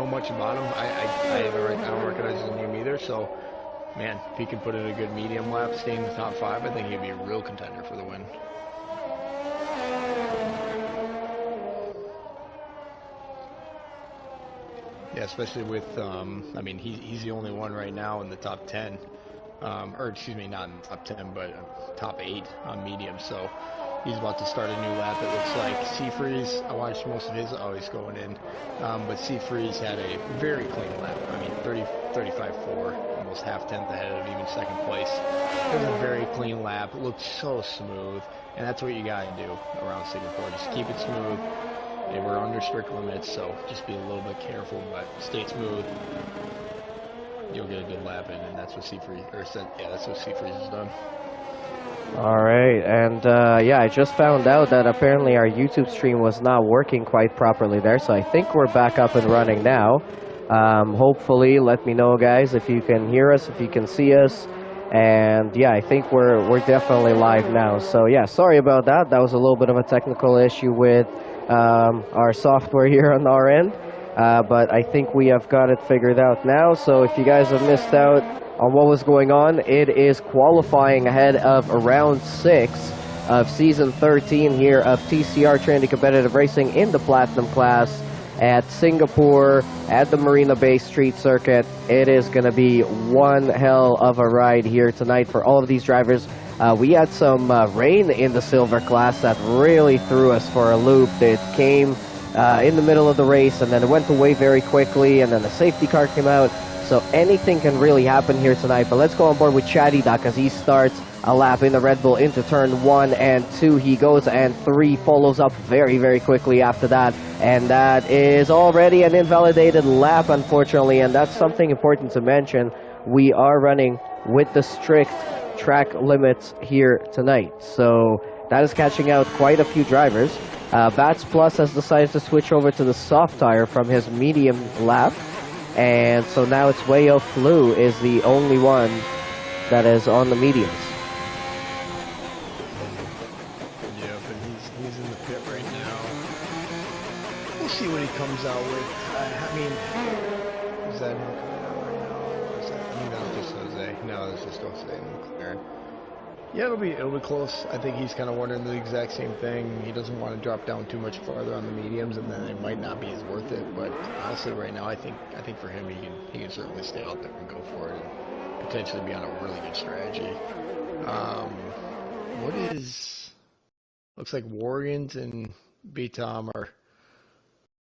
know much about him. I don't recognize his name either. So, man, if he can put in a good medium lap, stay in the top 5, I think he'd be a real contender for the win. Yeah, especially with, I mean, he's the only one right now in the top 10. Or excuse me, not in the top 10, but top 8 on medium. So he's about to start a new lap. It looks like Seafreeze, I watched most of his always going in, but Seafreeze had a very clean lap. I mean, 35.4, almost half-tenth ahead of even second place. It was a very clean lap. It looked so smooth, and that's what you got to do around Singapore. Just keep it smooth. They were under strict limits, so just be a little bit careful, but stay smooth. You'll get a good lap in, and that's what Seafreeze, that's what Seafreeze has done. All right, and yeah, I just found out that apparently our YouTube stream was not working quite properly there, so I think we're back up and running now. Hopefully, let me know, guys, if you can hear us, if you can see us, and yeah, I think we're definitely live now. So yeah, sorry about that. That was a little bit of a technical issue with our software here on our end. But I think we have got it figured out now. So if you guys have missed out on what was going on, it is qualifying ahead of round 6 of season 13 here of TCR Trinity Competitive Racing in the Platinum class at Singapore at the Marina Bay Street Circuit. It is going to be one hell of a ride here tonight for all of these drivers. We had some rain in the silver class that really threw us for a loop. It came in the middle of the race, and then it went away very quickly, and then the safety car came out. So anything can really happen here tonight. But let's go on board with Chatty Duck as he starts a lap in the Red Bull into turn 1 and 2. He goes, and 3 follows up very, very quickly after that. And that is already an invalidated lap, unfortunately, and that's something important to mention. We are running with the strict track limits here tonight. So that is catching out quite a few drivers. Bats Plus has decided to switch over to the soft tire from his medium lap, and so now it's Wayo Flu is the only one that is on the mediums. Yeah, but he's in the pit right now. We'll see what he comes out with. I mean, is that him coming out right now? Is that, I think that was just Jose. No, that's just Jose and McLaren. Yeah, it'll be close. I think he's kind of wondering the exact same thing. He doesn't want to drop down too much farther on the mediums, and then it might not be as worth it. But honestly, right now, I think for him, he can certainly stay out there and go for it, and potentially be on a really good strategy. What is? Looks like Warriors and B-Tom are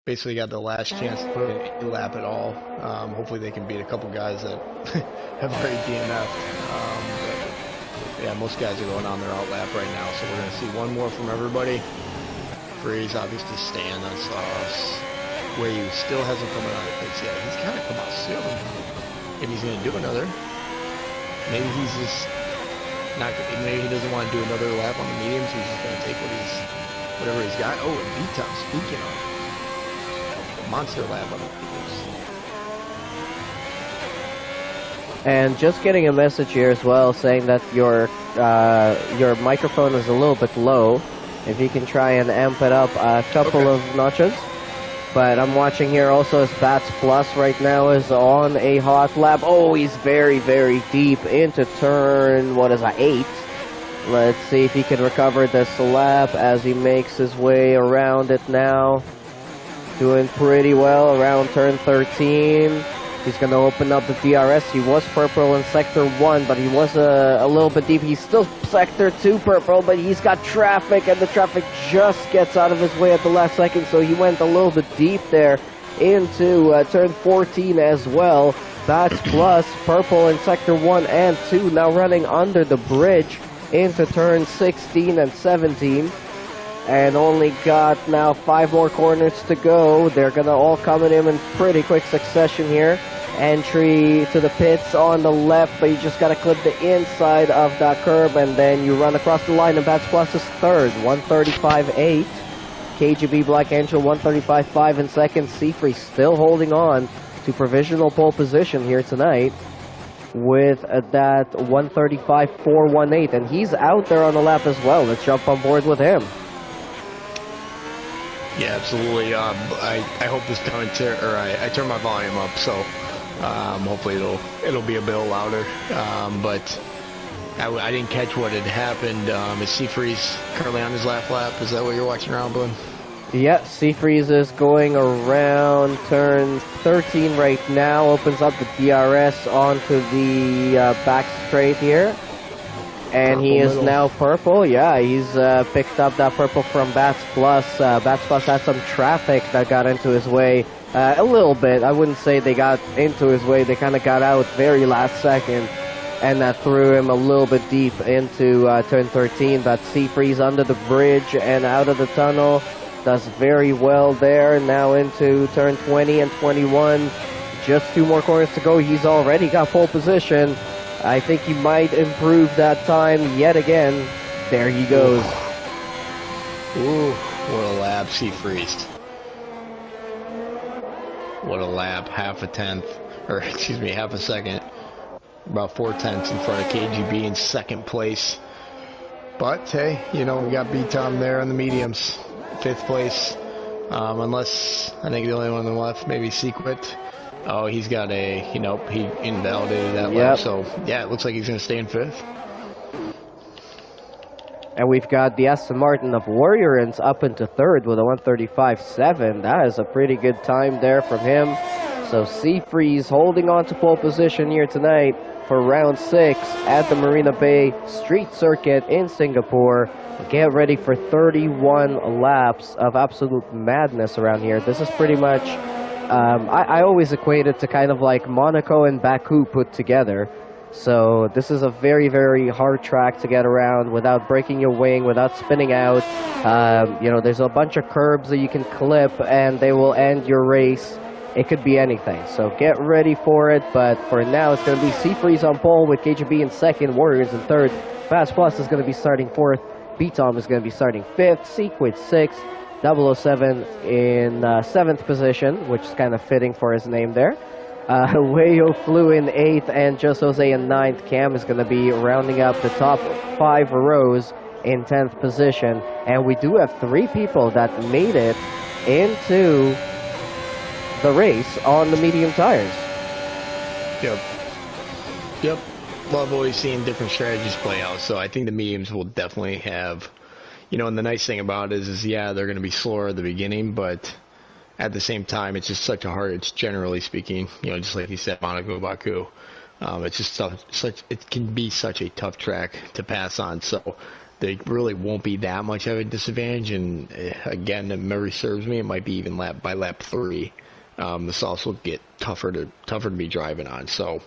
basically got the last chance to put in any lap at all. Hopefully, they can beat a couple guys that have already DNF'd. Yeah, most guys are going on their out lap right now, so we're going to see one more from everybody. Freeze, obviously, staying on sauce. Wayu still hasn't come out of pits yet. He's kind of come out soon. If he's going to do another, maybe he's just not. Maybe he doesn't want to do another lap on the mediums. He's just going to take whatever he's got. Oh, and B-Top, speaking of monster lap on the mediums. And just getting a message here as well saying that your microphone is a little bit low. If you can try and amp it up a couple of notches. But I'm watching here also as Bats Plus right now is on a hot lap. Oh, he's very, very deep into turn, 8. Let's see if he can recover this lap as he makes his way around it now. Doing pretty well around turn 13. He's going to open up the DRS. He was purple in Sector 1, but he was a little bit deep. He's still Sector 2 purple, but he's got traffic, and the traffic just gets out of his way at the last second, so he went a little bit deep there into turn 14 as well. Bats Plus, purple in Sector 1 and 2, now running under the bridge into turn 16 and 17. And only got now 5 more corners to go. They're going to all come in in pretty quick succession here. Entry to the pits on the left, but you just got to clip the inside of that curb, and then you run across the line, and Bats Plus is third, 135.8. KGB Black Angel, 135.5 in second. Seafree still holding on to provisional pole position here tonight with that 135.418, and he's out there on the lap as well. Let's jump on board with him. Yeah, absolutely. I hope this time I turn my volume up, so hopefully it'll be a bit louder. But I didn't catch what had happened. Is Seafreeze currently on his last lap? Is that what you're watching around, Boone? Yeah, Seafreeze is going around turn 13 right now. Opens up the DRS onto the back straight here. And Purple he is middle. now purple. Yeah, he's picked up that purple from Bats Plus. Bats Plus had some traffic that got into his way a little bit. I wouldn't say they got into his way. They kind of got out very last second. And that threw him a little bit deep into turn 13. But Seafreeze under the bridge and out of the tunnel. Does very well there. Now into turn 20 and 21. Just 2 more corners to go. He's already got pole position. I think he might improve that time yet again. There he goes. Ooh, what a lap, Seafreeze. What a lap. Half a tenth, or excuse me, half a second. About 4/10 in front of KGB in second place. But hey, you know, we got B-Tom there on the mediums. 5th place. Unless, I think the only one on the left, maybe Sequit. Oh, he's got he invalidated that lap. So, yeah, it looks like he's going to stay in 5th. And we've got the Aston Martin of Warriors up into 3rd with a 135.7. That is a pretty good time there from him. So, Seafreeze holding on to pole position here tonight for round 6 at the Marina Bay Street Circuit in Singapore. Get ready for 31 laps of absolute madness around here. This is pretty much, I always equate it to kind of like Monaco and Baku put together. So this is a very, very hard track to get around without breaking your wing, without spinning out. You know, there's a bunch of curbs that you can clip and they will end your race. It could be anything, so get ready for it. But for now, it's going to be Seafreeze on pole with KGB in 2nd, Warriors in 3rd. Fast Plus is going to be starting 4th. B-Tom is going to be starting 5th. Sequid 6th. 007 in 7th position, which is kind of fitting for his name there. Wayo flew in 8th, and Just Jose in 9th. Cam is going to be rounding up the top 5 rows in 10th position. And we do have 3 people that made it into the race on the medium tires. Yep. Well, I've always seen different strategies play out, so I think the mediums will definitely have, you know, and the nice thing about it is yeah, they're going to be slower at the beginning, but at the same time, it's just such a hard, it's generally speaking, you know, just like you said, Monaco, Baku, it's just it can be such a tough track to pass on, so there really won't be that much of a disadvantage, and again, if memory serves me, it might be even by lap 3. This also get tougher to be driving on. So,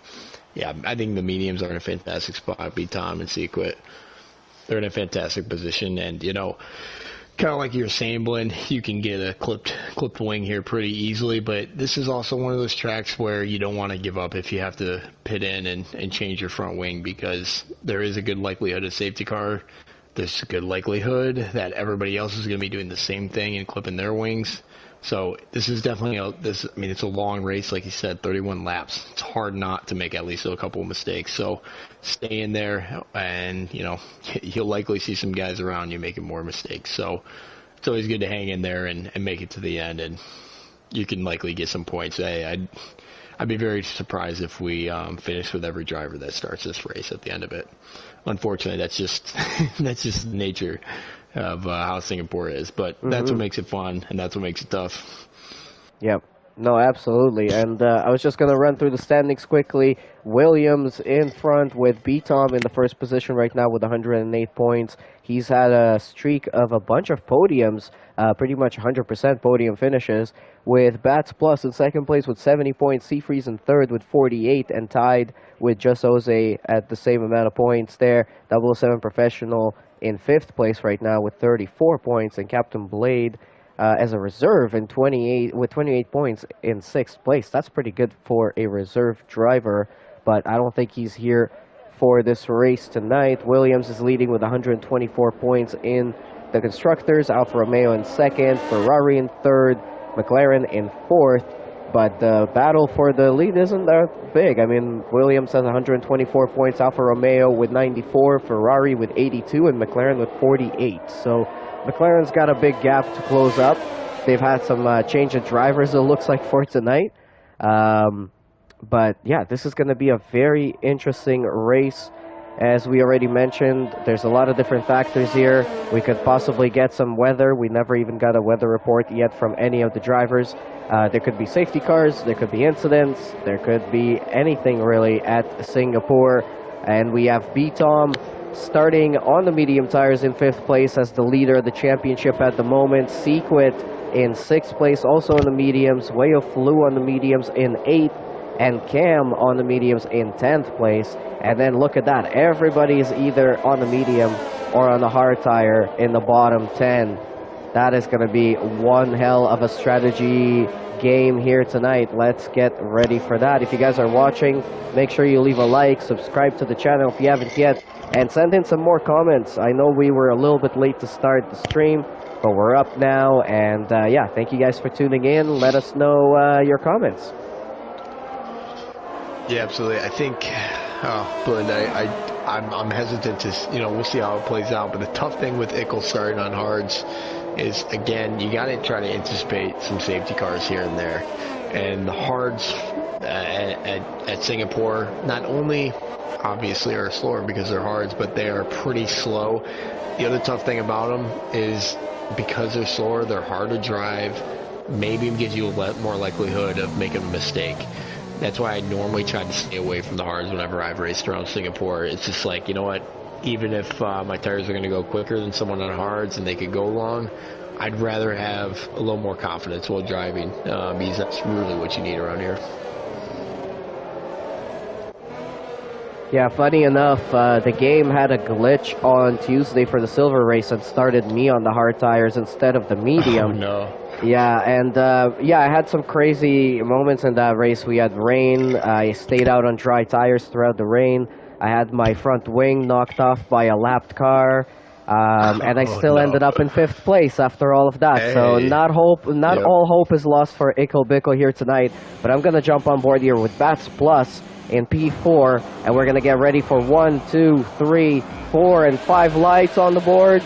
yeah, I think the mediums are in a fantastic spot. B-Tom and Sequit, they're in a fantastic position, and you know, kind of like you were saying, Blinn, you can get a clipped wing here pretty easily. But this is also one of those tracks where you don't want to give up if you have to pit in and change your front wing, because there is a good likelihood of safety car. There's a good likelihood that everybody else is going to be doing the same thing and clipping their wings. So this is definitely it's a long race, like you said, 31 laps. It's hard not to make at least a couple of mistakes. So stay in there, and you know you'll likely see some guys around you making more mistakes. So it's always good to hang in there and make it to the end, and you can likely get some points. Hey, I'd be very surprised if we finish with every driver that starts this race at the end of it. Unfortunately, that's just the nature of how Singapore is, but that's what makes it fun, and that's what makes it tough. Yep. No, absolutely. And I was just going to run through the standings quickly. Williams in front with B-Tom in the first position right now with 108 points. He's had a streak of a bunch of podiums, pretty much 100% podium finishes, with Bats Plus in second place with 70 points, Seafreeze in third with 48, and tied with Just Jose at the same amount of points there. 007 Professional in fifth place right now with 34 points, and Captain Blade as a reserve in 28 points in sixth place. That's pretty good for a reserve driver, but I don't think he's here for this race tonight. Williams is leading with 124 points in the constructors, Alfa Romeo in second, Ferrari in third, McLaren in fourth. But the battle for the lead isn't that big. I mean, Williams has 124 points, Alfa Romeo with 94, Ferrari with 82, and McLaren with 48. So McLaren's got a big gap to close up. they've had some change of drivers, it looks like, for tonight. But yeah, this is going to be a very interesting race. As we already mentioned, there's a lot of different factors here. We could possibly get some weather. We never even got a weather report yet from any of the drivers. There could be safety cars, there could be incidents, there could be anything really at Singapore. And we have B-Tom starting on the medium tires in 5th place as the leader of the championship at the moment. Sequit in 6th place, also in the mediums. Wayo Flew on the mediums in 8th. And Cam on the mediums in 10th place. And then look at that. Everybody is either on the medium or on the hard tire in the bottom 10. That is going to be one hell of a strategy game here tonight. Let's get ready for that. If you guys are watching, make sure you leave a like, subscribe to the channel if you haven't yet, and send in some more comments. I know we were a little bit late to start the stream, but we're up now. And yeah, thank you guys for tuning in. Let us know your comments. Yeah, absolutely. I think, Belinda, I'm hesitant to, we'll see how it plays out. But the tough thing with Ickle starting on hards is, again, you got to try to anticipate some safety cars here and there. And the hards at Singapore not only obviously are slower because they're hards, but they are pretty slow. The other tough thing about them is because they're slower, they're hard to drive. Maybe it gives you a more likelihood of making a mistake. That's why I normally try to stay away from the hards whenever I've raced around Singapore. It's just like, you know what, even if my tires are going to go quicker than someone on hards and they could go long, I'd rather have a little more confidence while driving, because that's really what you need around here. Yeah, funny enough, the game had a glitch on Tuesday for the silver race and started me on the hard tires instead of the medium. Oh, no. Yeah, and yeah, I had some crazy moments in that race. We had rain. I stayed out on dry tires throughout the rain. I had my front wing knocked off by a lapped car, and I still ended up in 5th place after all of that. Hey. So not all hope is lost for Ickle Bickle here tonight. But I'm gonna jump on board here with Bats Plus in P4, and we're gonna get ready for 1, 2, 3, 4, and 5 lights on the board.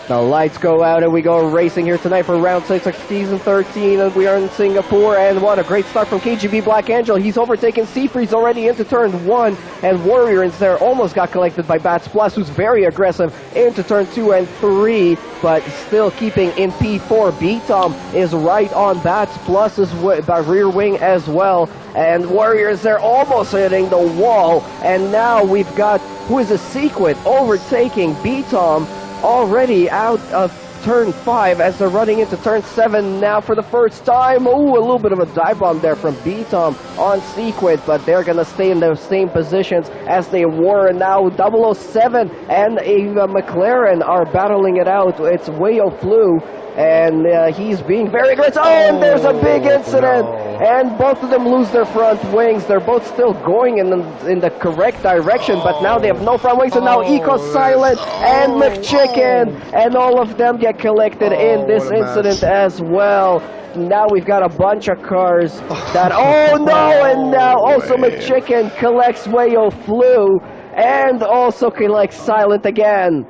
The lights go out and we go racing here tonight for round 6 of season 13, and we are in Singapore. And what a great start from KGB Black Angel. He's overtaken Seafreeze already into turn 1, and Warrior is there, almost got collected by Bats Plus, who's very aggressive into turn 2 and 3, but still keeping in P4. B-Tom is right on Bats Plus's rear wing as well, and Warrior is there almost hitting the wall. And now we've got, who is a Sequit, overtaking B-Tom already out of turn 5 as they're running into turn 7 now for the first time. Ooh, a little bit of a dive bomb there from B-Tom on Sequit, but they're going to stay in those same positions as they were. And now 007 and a McLaren are battling it out. It's Wayo Flew, and he's being very aggressive. Oh, and there's a big incident. No. And both of them lose their front wings. They're both still going in the correct direction, but now they have no front wings, and now Eco Silent and McChicken, and all of them get collected in this incident as well. Now we've got a bunch of cars that, oh no, and now also McChicken collects Wayo Flew, and also collects Silent again.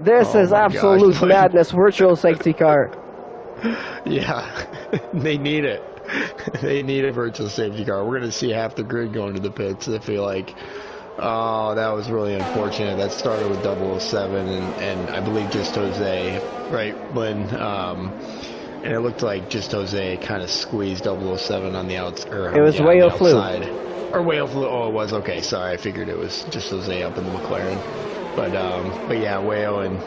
This is absolute madness. Virtual safety car. Yeah, they need it. They need a virtual safety car. We're going to see half the grid going to the pits, I feel like. Oh, that was really unfortunate. That started with 007 and I believe Just Jose, right, Lynn? And it looked like Just Jose kind of squeezed 007 on the outside. It was Wayo Flew. Or Wayo Flew. Oh, it was. Okay, sorry. I figured it was Just Jose up in the McLaren. But yeah, Wayo and...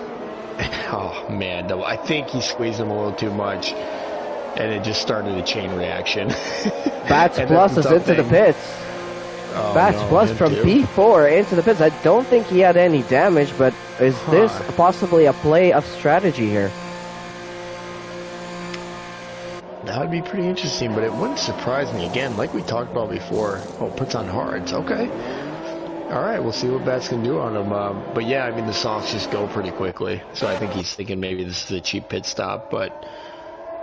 Oh, man. I think he squeezed him a little too much. And it just started a chain reaction. Bats Plus is into the pits. Oh, Bats Plus from P4 into the pits. I don't think he had any damage, but is this possibly a play of strategy here? That would be pretty interesting, but it wouldn't surprise me. Again, like we talked about before. Oh, puts on hards. Okay. All right, we'll see what Bats can do on him. But yeah, I mean, the softs just go pretty quickly. So I think he's thinking maybe this is a cheap pit stop, but...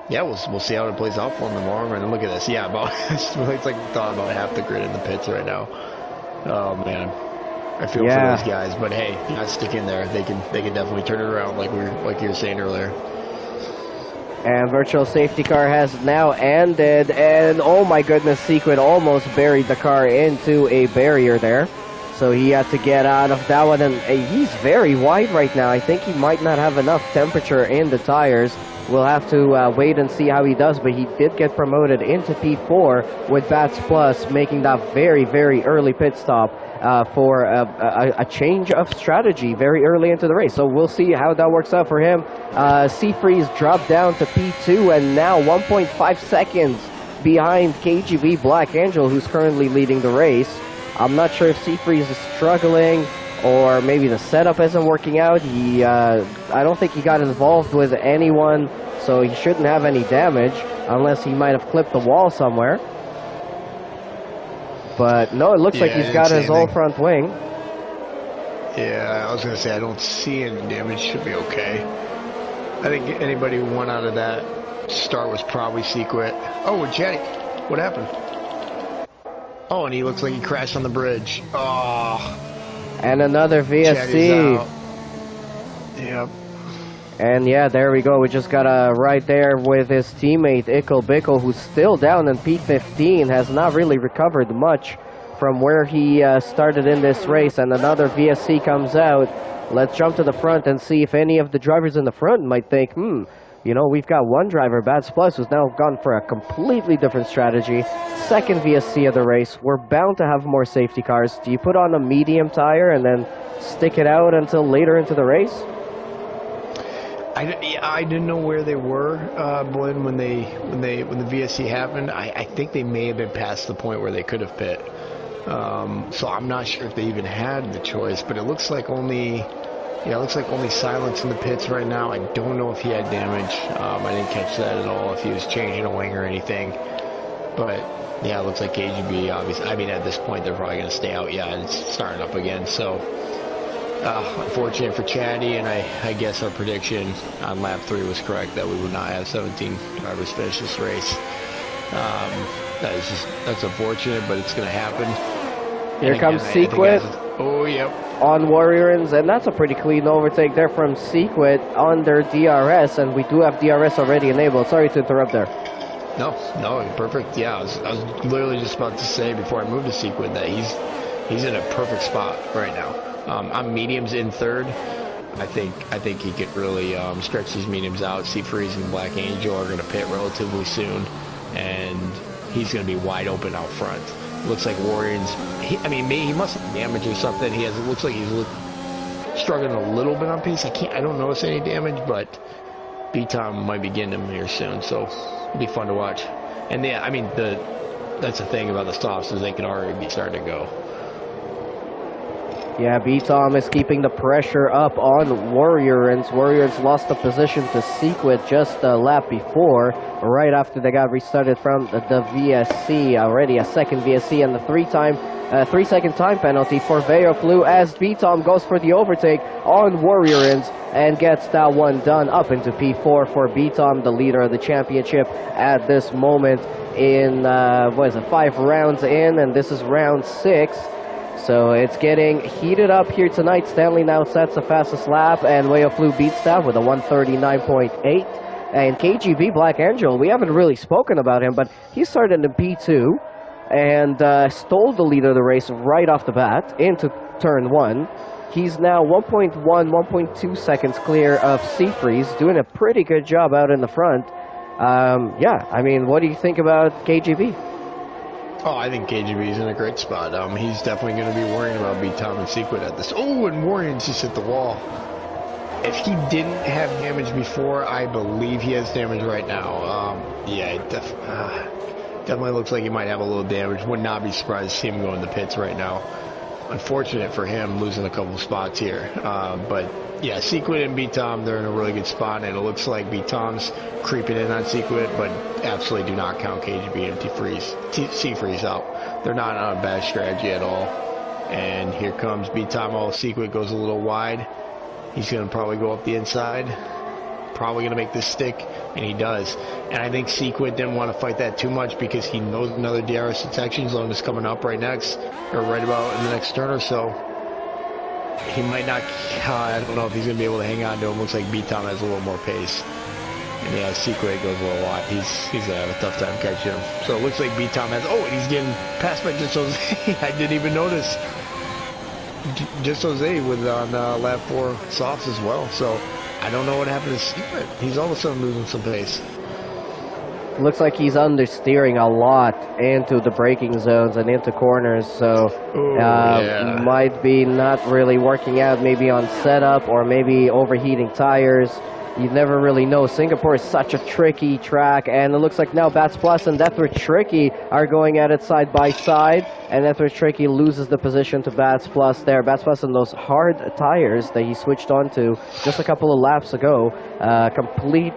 Yeah, we'll see how it plays out for him tomorrow. And look at this. Yeah, it's like we thought about half the grid in the pits right now. Oh man, I feel for those guys. But hey, you gotta stick in there. They can definitely turn it around, like you were saying earlier. And virtual safety car has now ended, and oh my goodness, Secret almost buried the car into a barrier there. So he had to get out of that one, and he's very wide right now. I think he might not have enough temperature in the tires. We'll have to wait and see how he does, but he did get promoted into P4 with Bats Plus, making that very, very early pit stop for a change of strategy very early into the race. So we'll see how that works out for him. Seafreeze dropped down to P2 and now 1.5 seconds behind KGB Black Angel, who's currently leading the race. I'm not sure if Seafreeze is struggling or maybe the setup isn't working out. I don't think he got involved with anyone, so he shouldn't have any damage unless he might have clipped the wall somewhere. But no, it looks like he's got his whole front wing. Yeah, I was going to say, I don't see any damage. Should be okay. I think anybody who won out of that start was probably Secret. Oh, and Chatty. What happened? Oh, and he looks like he crashed on the bridge. Oh. And another VSC. Yep. And yeah, there we go. We just got a right there with his teammate Ickle Bickle, who's still down in P15, has not really recovered much from where he started in this race. And another VSC comes out. Let's jump to the front and see if any of the drivers in the front might think, you know, we've got one driver, Bats Plus, who's now gone for a completely different strategy. Second VSC of the race. We're bound to have more safety cars. Do you put on a medium tire and then stick it out until later into the race? I didn't know where they were, Blinn, when the VSC happened. I think they may have been past the point where they could have pit. So I'm not sure if they even had the choice, but it looks like only Silence in the pits right now. I don't know if he had damage. I didn't catch that at all, if he was changing a wing or anything. But yeah, it looks like KGB, obviously. I mean, at this point, they're probably going to stay out. Yeah, and it's starting up again. So unfortunate for Chatty, and I guess our prediction on lap 3 was correct, that we would not have 17 drivers finish this race. That's unfortunate, but it's going to happen. Here comes Sequit. Oh, yep. On Warriors, and that's a pretty clean overtake there from Sequit on their DRS, and we do have DRS already enabled. Sorry to interrupt there. No, perfect. Yeah, I was literally just about to say before I moved to Sequit that he's in a perfect spot right now. I'm mediums in third. I think he could really stretch these mediums out. Seafreeze and Black Angel are going to pit relatively soon, and he's going to be wide open out front. Looks like Warriors. He must have damage or something. It looks like he's struggling a little bit on pace. I don't notice any damage, but B-Tom might be getting him here soon, so it'll be fun to watch. And yeah, that's the thing about the softs, is they can already be starting to go. Yeah, B-Tom is keeping the pressure up on Warriors. Warriors lost the position to Sequit just a lap before, right after they got restarted from the VSC. Already a second VSC and the 3-second time penalty for Veoflu as B-Tom goes for the overtake on Warriors and gets that one done up into P4 for B-Tom, the leader of the championship at this moment in, 5 rounds in, and this is round 6. So it's getting heated up here tonight. Stanley now sets the fastest lap, and Weoflu beats that with a 139.8. And KGB Black Angel, we haven't really spoken about him, but he started in P2 and stole the lead of the race right off the bat into turn 1. He's now 1.2 seconds clear of Seafreeze, doing a pretty good job out in the front. What do you think about KGB? Oh, I think KGB's in a great spot. He's definitely going to be worrying about B-Tom and Sequit at this. Oh, and Warriors just hit the wall. If he didn't have damage before, I believe he has damage right now. It definitely looks like he might have a little damage. Would not be surprised to see him go in the pits right now. Unfortunate for him, losing a couple spots here. But yeah, Sequit and B-Tom, they're in a really good spot, and it looks like B-Tom's creeping in on Sequit, but absolutely do not count KGB and Seafreeze out. They're not on a bad strategy at all. And here comes B-Tom. Oh, Sequit goes a little wide. He's going to probably go up the inside. Probably going to make this stick, and he does. And I think Sequit didn't want to fight that too much because he knows another DRS detection zone is coming up right next, or right about in the next turn or so. He might not, I don't know if he's going to be able to hang on to him. Looks like B-Tom has a little more pace. And yeah, Secret goes a little wide. He's gonna have a tough time catching him. So it looks like B-Tom has, and he's getting passed by Just Jose. I didn't even notice. Just Jose with on lap 4 softs as well. So I don't know what happened to Secret. He's all of a sudden losing some pace. Looks like he's understeering a lot into the braking zones and into corners, so might be not really working out, maybe on setup or maybe overheating tires. You never really know. Singapore is such a tricky track, and it looks like now Bats Plus and Death Wish Tricky are going at it side by side, and Death Wish Tricky loses the position to Bats Plus there. Bats Plus and those hard tires that he switched onto just a couple of laps ago, a complete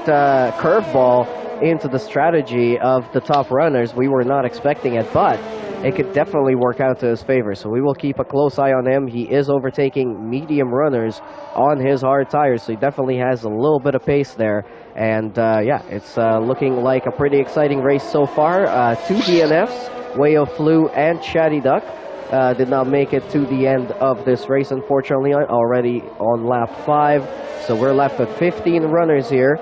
curveball into the strategy of the top runners. We were not expecting it, but it could definitely work out to his favor. So we will keep a close eye on him. He is overtaking medium runners on his hard tires, so he definitely has a little bit of pace there. And yeah, it's looking like a pretty exciting race so far. 2 DNFs, Wayo Flu and Chatty Duck, did not make it to the end of this race, unfortunately, already on lap 5. So we're left with 15 runners here.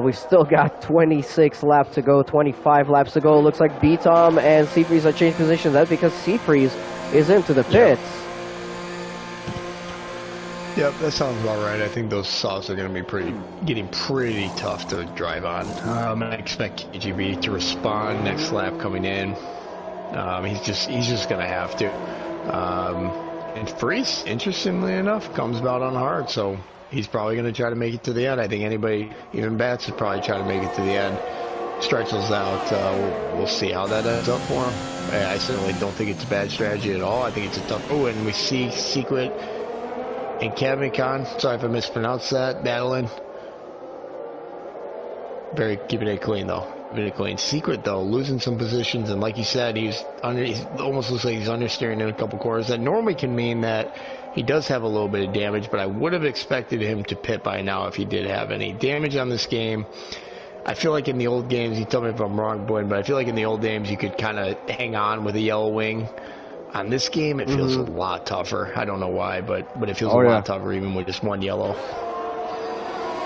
We've still got 26 laps to go, 25 laps to go. It looks like B-Tom and Seafreeze are changed positions. That's because Seafreeze is into the pits. Yep, that sounds about right. I think those softs are going to be getting pretty tough to drive on. I expect KGB to respond next lap coming in. He's just going to have to. And Freeze, interestingly enough, comes about on hard, so he's probably going to try to make it to the end. I think anybody, even Bats, would probably try to make it to the end. Stretch those out. We'll see how that ends up for him. I certainly don't think it's a bad strategy at all. I think it's a tough. Oh, and we see Secret and Kevin Khan. Sorry if I mispronounced that. Battling. Keeping it clean though. Keeping it clean. Secret though, losing some positions, and like you said, he almost looks like he's understeering in a couple corners. That normally can mean that he does have a little bit of damage, but I would have expected him to pit by now if he did have any damage on this game. I feel like in the old games, you tell me if I'm wrong, Boyd, but I feel like in the old games you could kind of hang on with a yellow wing. On this game, it feels a lot tougher. I don't know why, but it feels a lot tougher even with just one yellow.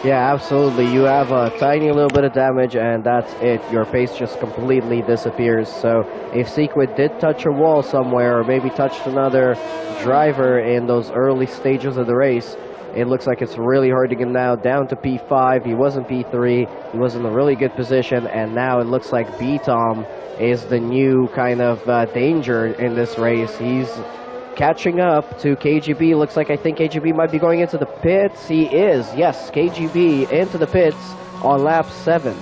Yeah, absolutely. You have a tiny little bit of damage, and that's it. Your pace just completely disappears. So if Secret did touch a wall somewhere, or maybe touched another driver in those early stages of the race, it looks like it's really hurting him now. Down to P5. He was in P3. He was in a really good position, and now it looks like B-Tom is the new kind of danger in this race. He's catching up to KGB. Looks like I think KGB might be going into the pits. He is. Yes, KGB into the pits on lap 7.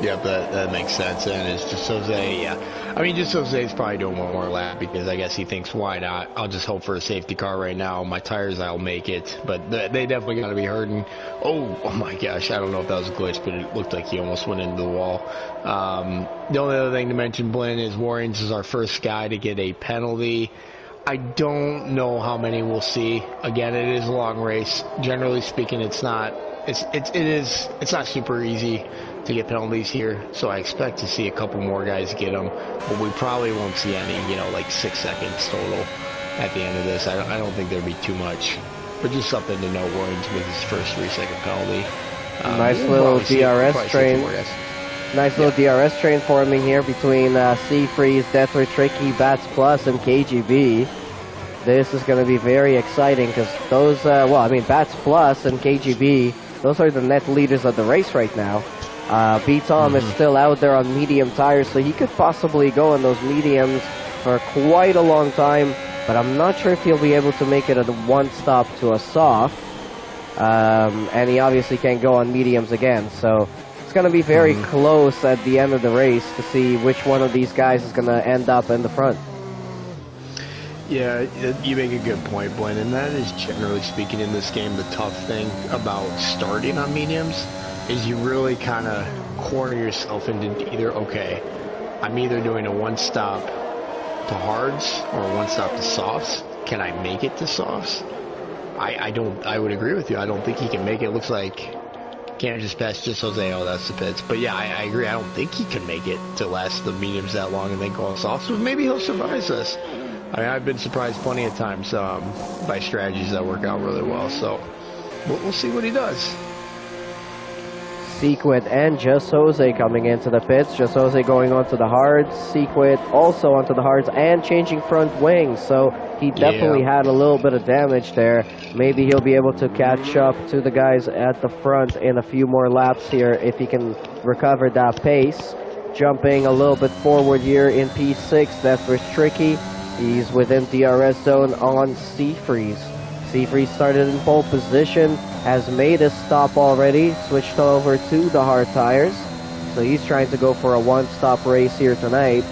Yeah, that makes sense. And it's Just Jose, yeah. I mean, Just Jose's probably doing one more lap because I guess he thinks, why not? I'll just hope for a safety car right now. My tires, I'll make it. But they definitely got to be hurting. Oh my gosh. I don't know if that was a glitch, but it looked like he almost went into the wall. The only other thing to mention, Blaine, is Warrens is our first guy to get a penalty. I don't know how many we'll see. Again, it is a long race. Generally speaking, it's not super easy to get penalties here, so I expect to see a couple more guys get them, but we probably won't see any, like 6 seconds total at the end of this. I don't think there'd be too much, but just something to know. Warrens with his first 3-second penalty. Nice little DRS train. Nice little DRS train forming here between Seafreeze, Death Wish Tricky, Bats Plus, and KGB. This is going to be very exciting because those, Bats Plus and KGB, those are the net leaders of the race right now. B-Tom is still out there on medium tires, so he could possibly go on those mediums for quite a long time, but I'm not sure if he'll be able to make it at one stop to a soft. And he obviously can't go on mediums again, so it's going to be very close at the end of the race to see which one of these guys is going to end up in the front. Yeah, you make a good point, Blaine, and that is generally speaking in this game the tough thing about starting on mediums is you really kind of corner yourself into either, okay, I'm either doing a one-stop to hards or a one-stop to softs. Can I make it to softs? I would agree with you. I don't think he can make it. It looks like can't just pass Just Jose. Oh, that's the pits. But yeah, I agree. I don't think he can make it to last the mediums that long and then go on softs. So maybe he'll surprise us. I mean, I've been surprised plenty of times by strategies that work out really well. So we'll see what he does. Sequit and Just Jose coming into the pits. Just Jose going onto the hards. Sequit also onto the hards and changing front wings. So he definitely had a little bit of damage there. Maybe he'll be able to catch up to the guys at the front in a few more laps here if he can recover that pace. Jumping a little bit forward here in P6. That was tricky. He's within DRS zone on Seafreeze. Seafreeze started in pole position, has made a stop already, switched over to the hard tires. So he's trying to go for a one-stop race here tonight.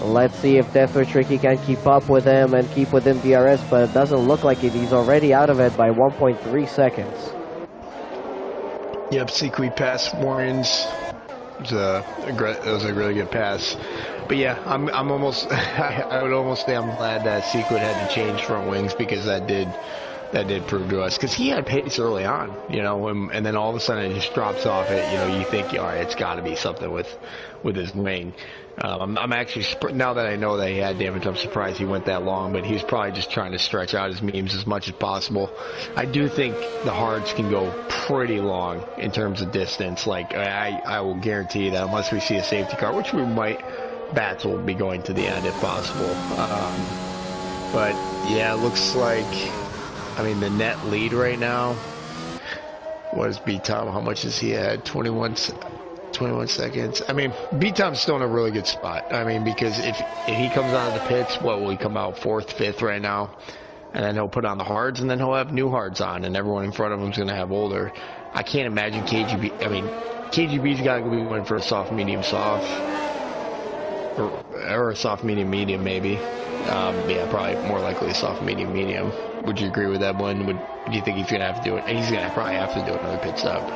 Let's see if Deathwish Tricky can keep up with him and keep within DRS, but it doesn't look like it. He's already out of it by 1.3 seconds. Yep, Sequit passed Warren's. It was a really good pass. But yeah, I'm almost, I would almost say I'm glad that Sequit had to change front wings, because that did prove to us, because he had pace early on, you know, and then all of a sudden it just drops off it. You know, you think, all right, it's got to be something with his wing. I'm actually, now that I know that he had damage, I'm surprised he went that long, but he's probably just trying to stretch out his memes as much as possible. I do think the hards can go pretty long in terms of distance. Like, I will guarantee that unless we see a safety car, which we might, Bats will be going to the end if possible. But yeah, it looks like, I mean, the net lead right now was B-Tom. How much is he at? 21 seconds. I mean, B-Tom's still in a really good spot. I mean, because if he comes out of the pits, what will he come out 4th, 5th right now? And then he'll put on the hards, and then he'll have new hards on, and everyone in front of him's going to have older. I can't imagine KGB. I mean, KGB's got to be going for a soft, medium, soft. Or a soft, medium, medium, maybe. Yeah, probably more likely a soft, medium, medium. Would you agree with that one? Do you think he's going to have to do it? He's going to probably have to do another pit stop.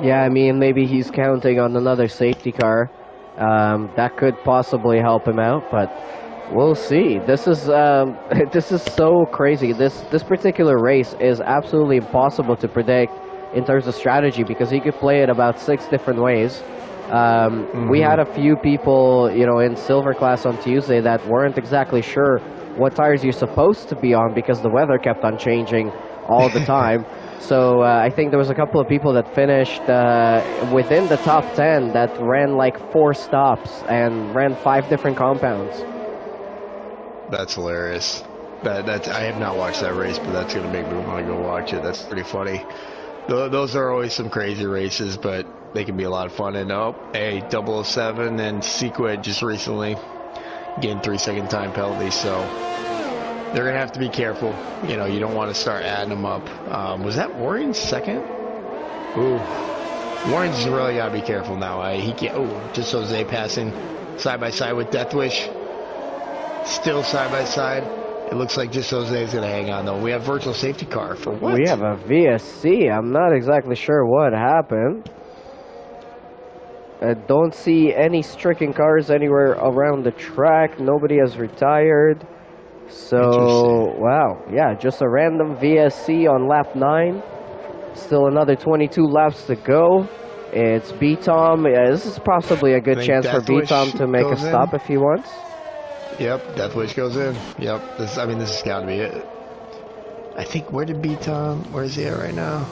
Yeah, I mean, maybe he's counting on another safety car. That could possibly help him out, but we'll see. This is this is so crazy. This particular race is absolutely impossible to predict in terms of strategy, because he could play it about 6 different ways. We had a few people, you know, in silver class on Tuesday that weren't exactly sure what tires you're supposed to be on, because the weather kept on changing all the time. So I think there was a couple of people that finished within the top 10 that ran like 4 stops and ran 5 different compounds. That's hilarious. I have not watched that race, but that's going to make me want to go watch it. That's pretty funny. Those are always some crazy races, but they can be a lot of fun. And hey, 007 and Sequid just recently getting 3-second time penalties, so they're going to have to be careful. You know, you don't want to start adding them up. Was that Warren's second? Ooh. Warren's really got to be careful now. He can't. Just Jose passing side by side with Deathwish. Still side by side. It looks like Just Jose is going to hang on, though. We have virtual safety car for what? We have a VSC. I'm not exactly sure what happened. I don't see any stricken cars anywhere around the track. Nobody has retired. So, wow. Yeah, just a random VSC on lap 9. Still another 22 laps to go. It's B-Tom. Yeah, this is possibly a good chance for B-Tom to make a stop if he wants. Yep, Deathwish goes in. Yep, this has got to be it. I think, where did B-Tom, where is he at right now?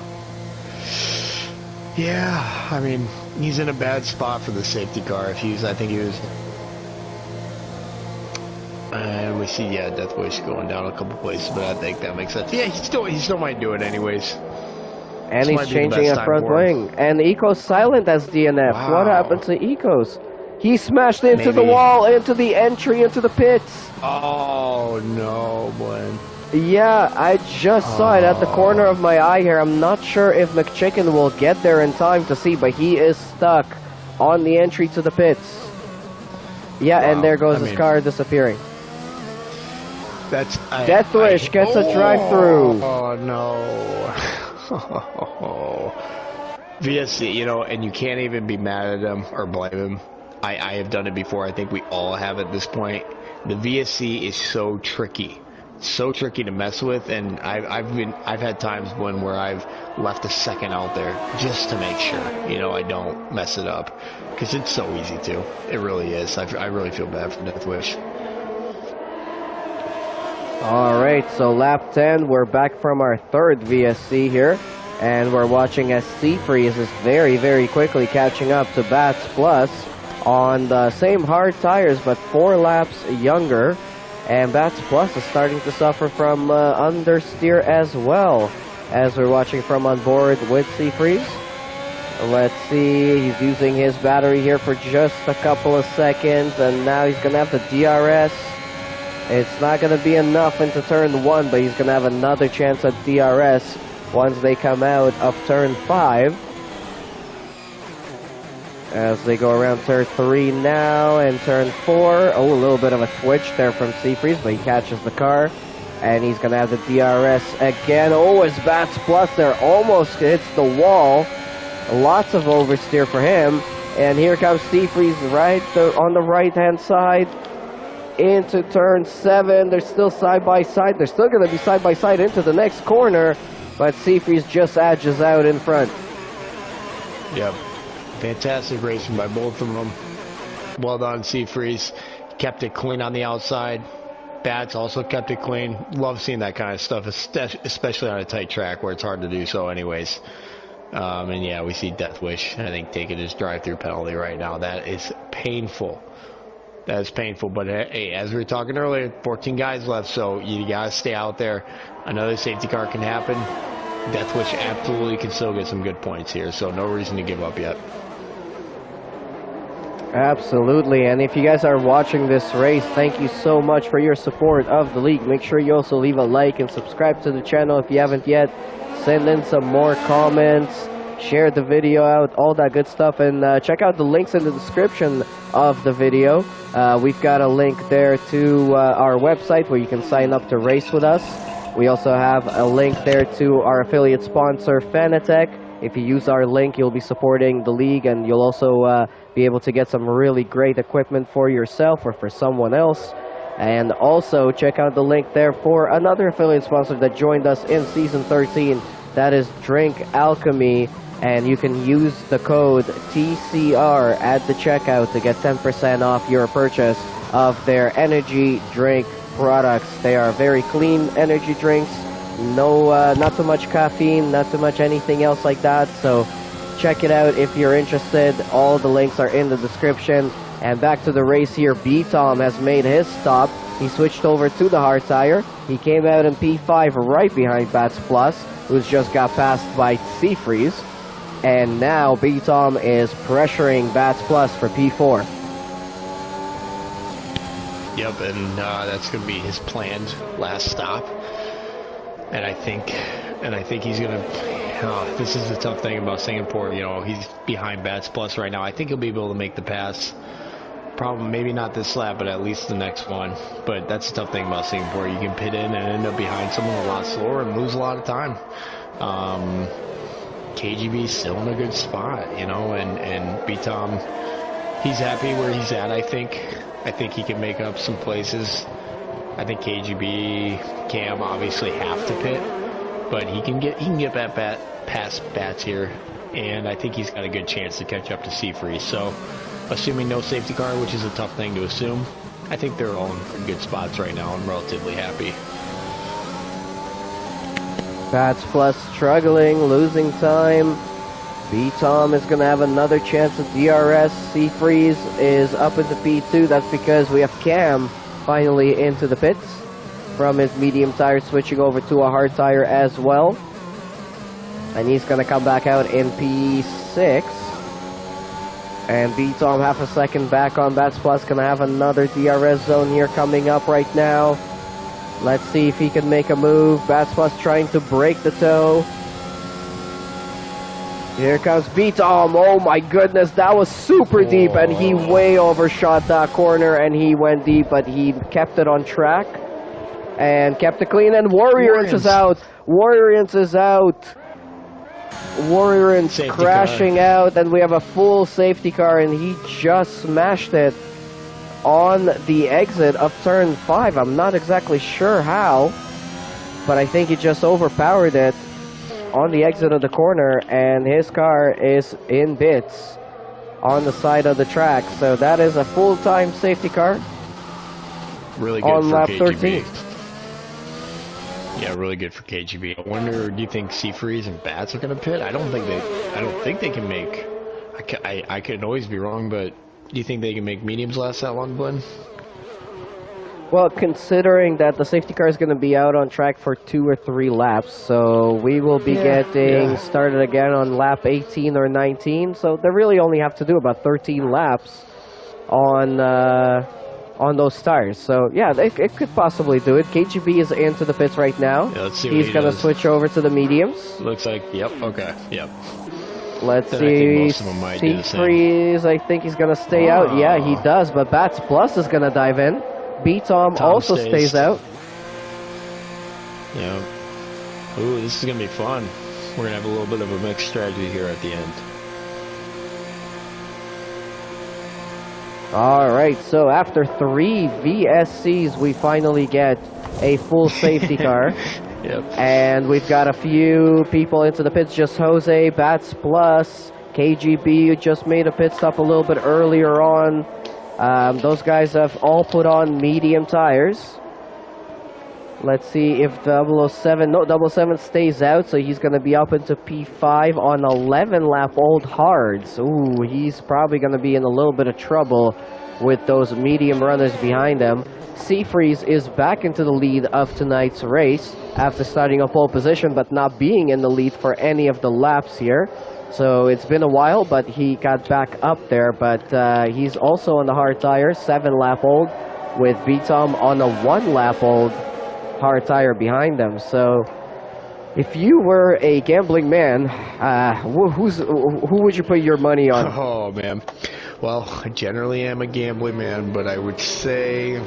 Yeah, I mean, he's in a bad spot for the safety car. I think he was... And we see, yeah, Deathwish going down a couple places, but I think that makes sense. Yeah, he still might do it anyways. And he's changing a front wing. And Eco's silent as DNF. Wow. What happened to Eco's? He smashed into the wall, into the entry, into the pits. Oh, no, Glenn. Yeah, I just saw it at the corner of my eye here. I'm not sure if McChicken will get there in time to see, but he is stuck on the entry to the pits. Yeah, wow. And there goes his car disappearing. Deathwish gets a drive-through. Oh, no. VSC, you know, and you can't even be mad at him or blame him. I have done it before. I think we all have at this point. The VSC is so tricky to mess with, and I've had times where I've left a second out there just to make sure, you know, I don't mess it up, because it's so easy to. It really is. I really feel bad for Deathwish. All right, so lap 10, we're back from our third VSC here, and we're watching as Seafreeze is very, very quickly catching up to Bats Plus on the same hard tires, but 4 laps younger, and Bats Plus is starting to suffer from understeer as well, as we're watching from on board with Seafreeze. Let's see, he's using his battery here for just a couple of seconds, and now he's going to have the DRS. It's not going to be enough into turn 1, but he's going to have another chance at DRS once they come out of turn 5. As they go around turn 3 now, and turn 4. Oh, a little bit of a twitch there from Seafreeze, but he catches the car. And he's going to have the DRS again. Oh, his Bats Plus there almost hits the wall. Lots of oversteer for him. And here comes Seafreeze right on the right-hand side. Into turn 7. They're still side by side. They're still going to be side by side into the next corner, but Seafreeze just edges out in front. Yep. Fantastic racing by both of them. Well done, Seafreeze. Kept it clean on the outside. Bats also kept it clean. Love seeing that kind of stuff, especially on a tight track where it's hard to do so anyways. And yeah, we see Death Wish, I think, taking his drive-through penalty right now. That is painful. That is painful, but hey, as we were talking earlier, 14 guys left, so you gotta stay out there. Another safety car can happen. Death Wish absolutely can still get some good points here, so no reason to give up yet. Absolutely, and if you guys are watching this race, thank you so much for your support of the league. Make sure you also leave a like and subscribe to the channel if you haven't yet. Send in some more comments, share the video out, all that good stuff, and check out the links in the description of the video. We've got a link there to our website where you can sign up to race with us. We also have a link there to our affiliate sponsor, Fanatec. If you use our link, you'll be supporting the league, and you'll also be able to get some really great equipment for yourself or for someone else. And also check out the link there for another affiliate sponsor that joined us in Season 13. That is Drink Alchemy. And you can use the code TCR at the checkout to get 10% off your purchase of their energy drink products. They are very clean energy drinks. No, not too much caffeine, not too much anything else like that. So check it out if you're interested. All the links are in the description. And back to the race here, B-Tom has made his stop. He switched over to the hard tire. He came out in P5 right behind Bats Plus, who's just got passed by Seafreeze. And now B-Tom is pressuring Bats Plus for P4. Yep, and that's going to be his planned last stop. And I think he's going to... this is the tough thing about Singapore. You know, he's behind Bats Plus right now. I think he'll be able to make the pass. Probably maybe not this lap, but at least the next one. But that's the tough thing about Singapore. You can pit in and end up behind someone a lot slower and lose a lot of time. KGB's still in a good spot, you know, and B-Tom, he's happy where he's at, I think. I think he can make up some places. I think KGB, Cam obviously have to pit, but he can get past Bats here, and I think he's got a good chance to catch up to Seafreeze. So, assuming no safety car, which is a tough thing to assume, I think they're all in pretty good spots right now. I'm relatively happy. Bats Plus struggling, losing time. B-Tom is going to have another chance at DRS. Seafreeze is up into P2. That's because we have Cam finally into the pits from his medium tire, switching over to a hard tire as well. And he's going to come back out in P6. And B-Tom half a second back on Bats Plus. Going to have another DRS zone here coming up right now. Let's see if he can make a move. Bats Plus trying to break the toe. Here comes B-Tom. Oh my goodness, that was super deep, and he way overshot that corner, and he went deep, but he kept it on track and kept it clean. And Warriors is out. Warriors is out. Warriors crashing out, and we have a full safety car, and he just smashed it on the exit of turn 5. I'm not exactly sure how, but I think he just overpowered it on the exit of the corner, and his car is in bits on the side of the track. So that is a full-time safety car really good on for lap KGB. 13. Yeah, really good for KGB. I wonder, do you think Seafreeze and Bats are going to pit? I don't think they can make. I could always be wrong, but do you think they can make mediums last that long, Glenn? Well, considering that the safety car is going to be out on track for 2 or 3 laps, so we will be getting started again on lap 18 or 19. So they really only have to do about 13 laps on those tires. So yeah, it could possibly do it. KGB is into the pits right now. Yeah, let's see what He's going to switch over to the mediums. Looks like, yep, okay, yep. Let's Then see. I think most of them might do the same. Seafreeze, I think he's going to stay out. Yeah, he does, but Bats Plus is going to dive in. B-Tom also stays out. Yeah. Ooh, this is going to be fun. We're going to have a little bit of a mixed strategy here at the end. Alright, so after 3 VSCs, we finally get a full safety car. Yep. And we've got a few people into the pits, just Jose, Bats Plus, KGB, who just made a pit stop a little bit earlier on. Those guys have all put on medium tires. Let's see if 007... No, 007 stays out, so he's going to be up into P5 on 11-lap-old hards. Ooh, he's probably going to be in a little bit of trouble with those medium runners behind him. Seafreeze is back into the lead of tonight's race after starting a pole position, but not being in the lead for any of the laps here. So it's been a while, but he got back up there. But he's also on the hard tire, 7-lap-old, with B-Tom on a 1-lap-old hard tire behind them. So if you were a gambling man, who would you put your money on? Oh, man. Well, I generally am a gambling man, but I would say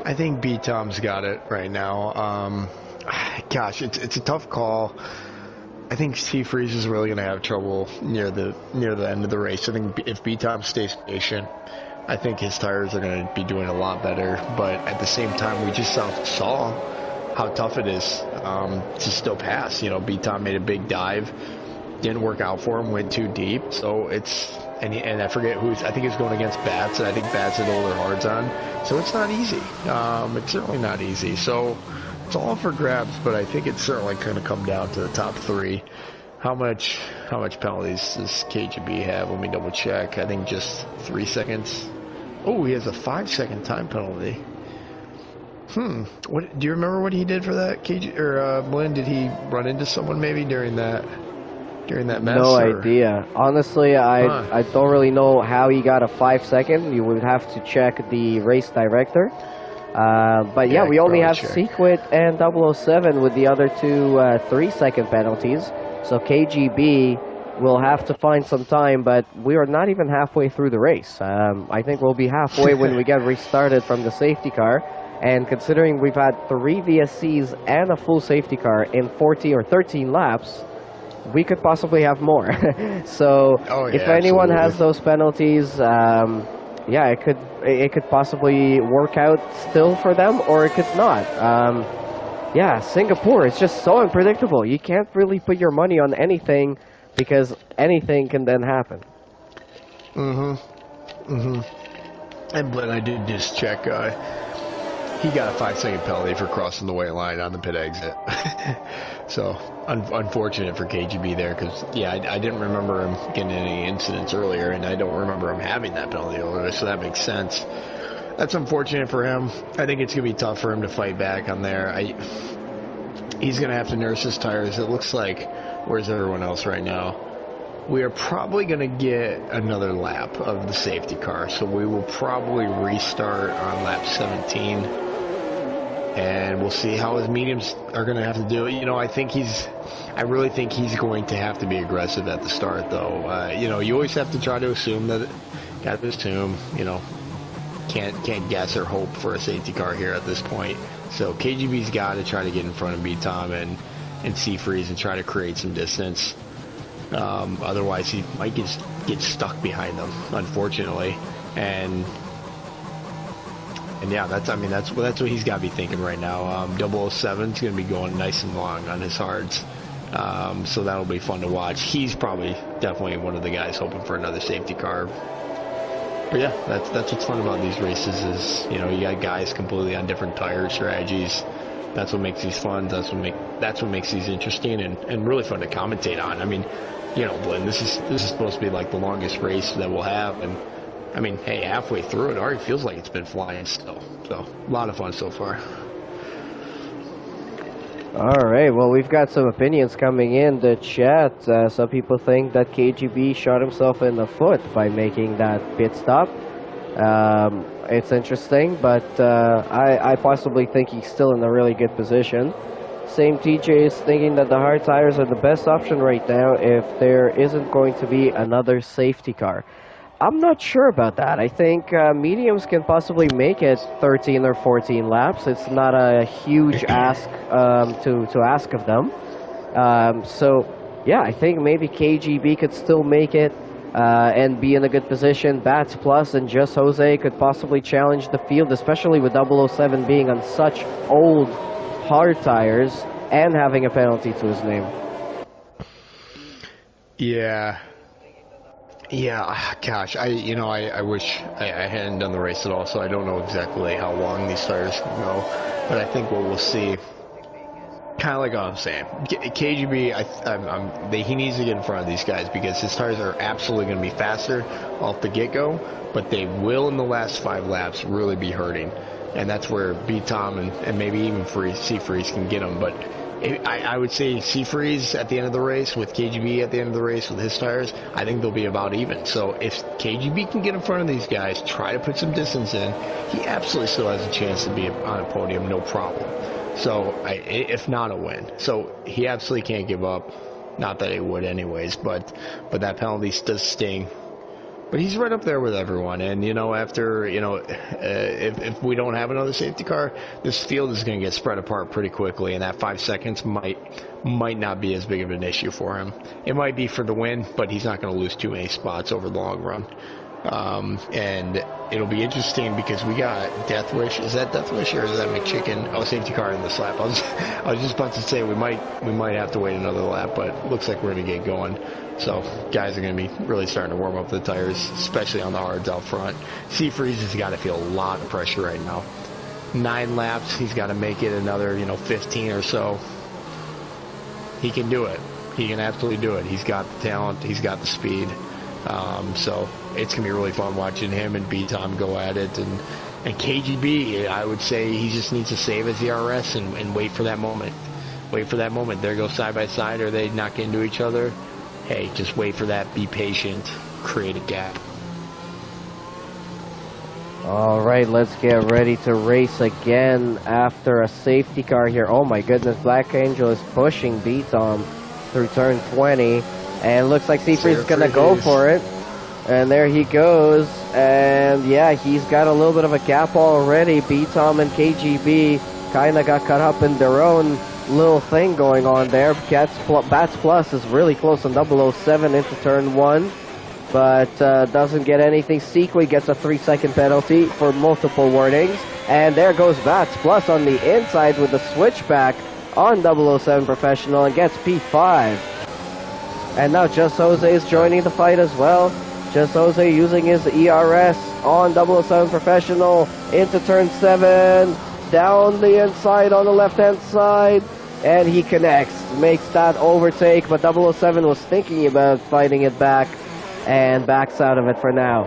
I think B-Tom's got it right now. Gosh, it's a tough call. I think Seafreeze is really going to have trouble near the end of the race. I think if B-Tom stays patient, I think his tires are going to be doing a lot better. But at the same time, we just saw how tough it is to still pass. You know, B-Tom made a big dive, didn't work out for him, went too deep. So it's and I forget who's. I think it's going against Bats, and I think Bats had older hards on. So it's not easy. It's certainly not easy. So it's all for grabs, but I think it's certainly going to come down to the top 3. How much penalties does KGB have? Let me double check. I think just 3 seconds. Oh, he has a 5-second time penalty. What do you remember what he did for that, KG or Blinn? Did he run into someone maybe during that mess? No idea. Honestly, I don't really know how he got a 5-second. You would have to check the race director. But yeah, we only have Sequit and 007 with the other 2 3-second penalties. So KGB will have to find some time, but we are not even halfway through the race. I think we'll be halfway when we get restarted from the safety car. And considering we've had 3 VSCs and a full safety car in 14 or 13 laps, we could possibly have more. So if anyone has those penalties, yeah, it could possibly work out still for them, or it could not. Yeah, Singapore is just so unpredictable. You can't really put your money on anything because anything can then happen. And Blinn, I did just check. He got a 5-second penalty for crossing the white line on the pit exit. So unfortunate for KGB there, because yeah, I didn't remember him getting any incidents earlier, and I don't remember him having that penalty earlier, so that makes sense. That's unfortunate for him. I think it's going to be tough for him to fight back on there. He's going to have to nurse his tires. It looks like, where's everyone else right now? We are probably going to get another lap of the safety car, so we will probably restart on lap 17. And we'll see how his mediums are going to have to do it. You know, I really think he's going to have to be aggressive at the start, though. You know, you always have to try to assume that, got to assume, you know, can't guess or hope for a safety car here at this point. So KGB's got to try to get in front of B-Tom and Seafreeze and try to create some distance. Otherwise, he might get stuck behind them, unfortunately. And yeah, that's what he's got to be thinking right now. 007's going to be going nice and long on his hards, so that'll be fun to watch. He's probably definitely one of the guys hoping for another safety car. But yeah, that's what's fun about these races is, you know, you got guys completely on different tire strategies. That's what makes these fun. That's what makes these interesting and really fun to commentate on. I mean, you know, Glenn, this is supposed to be like the longest race that we'll have, and I mean, hey, halfway through it already feels like it's been flying still. So a lot of fun so far. All right, well, we've got some opinions coming in the chat. Some people think that KGB shot himself in the foot by making that pit stop. It's interesting, but I possibly think he's still in a really good position. Same TJ is thinking that the hard tires are the best option right now if there isn't going to be another safety car. I'm not sure about that. I think mediums can possibly make it 13 or 14 laps. It's not a huge ask to ask of them. So, yeah, I think maybe KGB could still make it and be in a good position. Bats Plus and Just Jose could possibly challenge the field, especially with 007 being on such old hard tires and having a penalty to his name. Yeah, gosh, I wish I hadn't done the race at all, so I don't know exactly how long these tires can go, but I think what we'll see, kind of like what I'm saying, KGB, he needs to get in front of these guys because his tires are absolutely going to be faster off the get-go, but they will in the last 5 laps really be hurting, and that's where B-Tom and maybe even C-Freeze can get them, but I would say C-Freeze at the end of the race with KGB at the end of the race with his tires, I think they'll be about even. So if KGB can get in front of these guys, try to put some distance in, he absolutely still has a chance to be on a podium, no problem. So if not a win. So he absolutely can't give up. Not that he would anyways, but that penalty does sting. But he's right up there with everyone, and after if we don't have another safety car, this field is going to get spread apart pretty quickly, and that 5 seconds might not be as big of an issue for him. It might be for the win, but he's not going to lose too many spots over the long run. And it'll be interesting because we got Death Wish. Is that Death Wish or is that McChicken? Oh, safety car in this lap. I was just about to say we might have to wait another lap, but it looks like we're going to get going. So guys are going to be really starting to warm up the tires, especially on the hards out front. C-Freeze has got to feel a lot of pressure right now. 9 laps, he's got to make it another 15 or so. He can do it. He can absolutely do it. He's got the talent. He's got the speed. So it's going to be really fun watching him and B-Tom go at it. And KGB, I would say he just needs to save his ERS and wait for that moment. Wait for that moment. There go side by side. Are they knock into each other? Hey, just wait for that. Be patient. Create a gap. All right, let's get ready to race again after a safety car here. Oh my goodness, Black Angel is pushing B-Tom through turn 20. And looks like C-Freeze is going to go for it. And there he goes. And yeah, he's got a little bit of a gap already. B-Tom and KGB kind of got caught up in their own little thing going on there. Bats Plus is really close on 007 into turn 1. But doesn't get anything. Sequoia gets a 3-second penalty for multiple warnings. And there goes Bats Plus on the inside with the switchback on 007 Professional and gets P5. And now Just Jose is joining the fight as well. Just Jose using his ERS on 007 Professional into turn 7. Down the inside on the left-hand side. And he connects. Makes that overtake. But 007 was thinking about fighting it back. And backs out of it for now.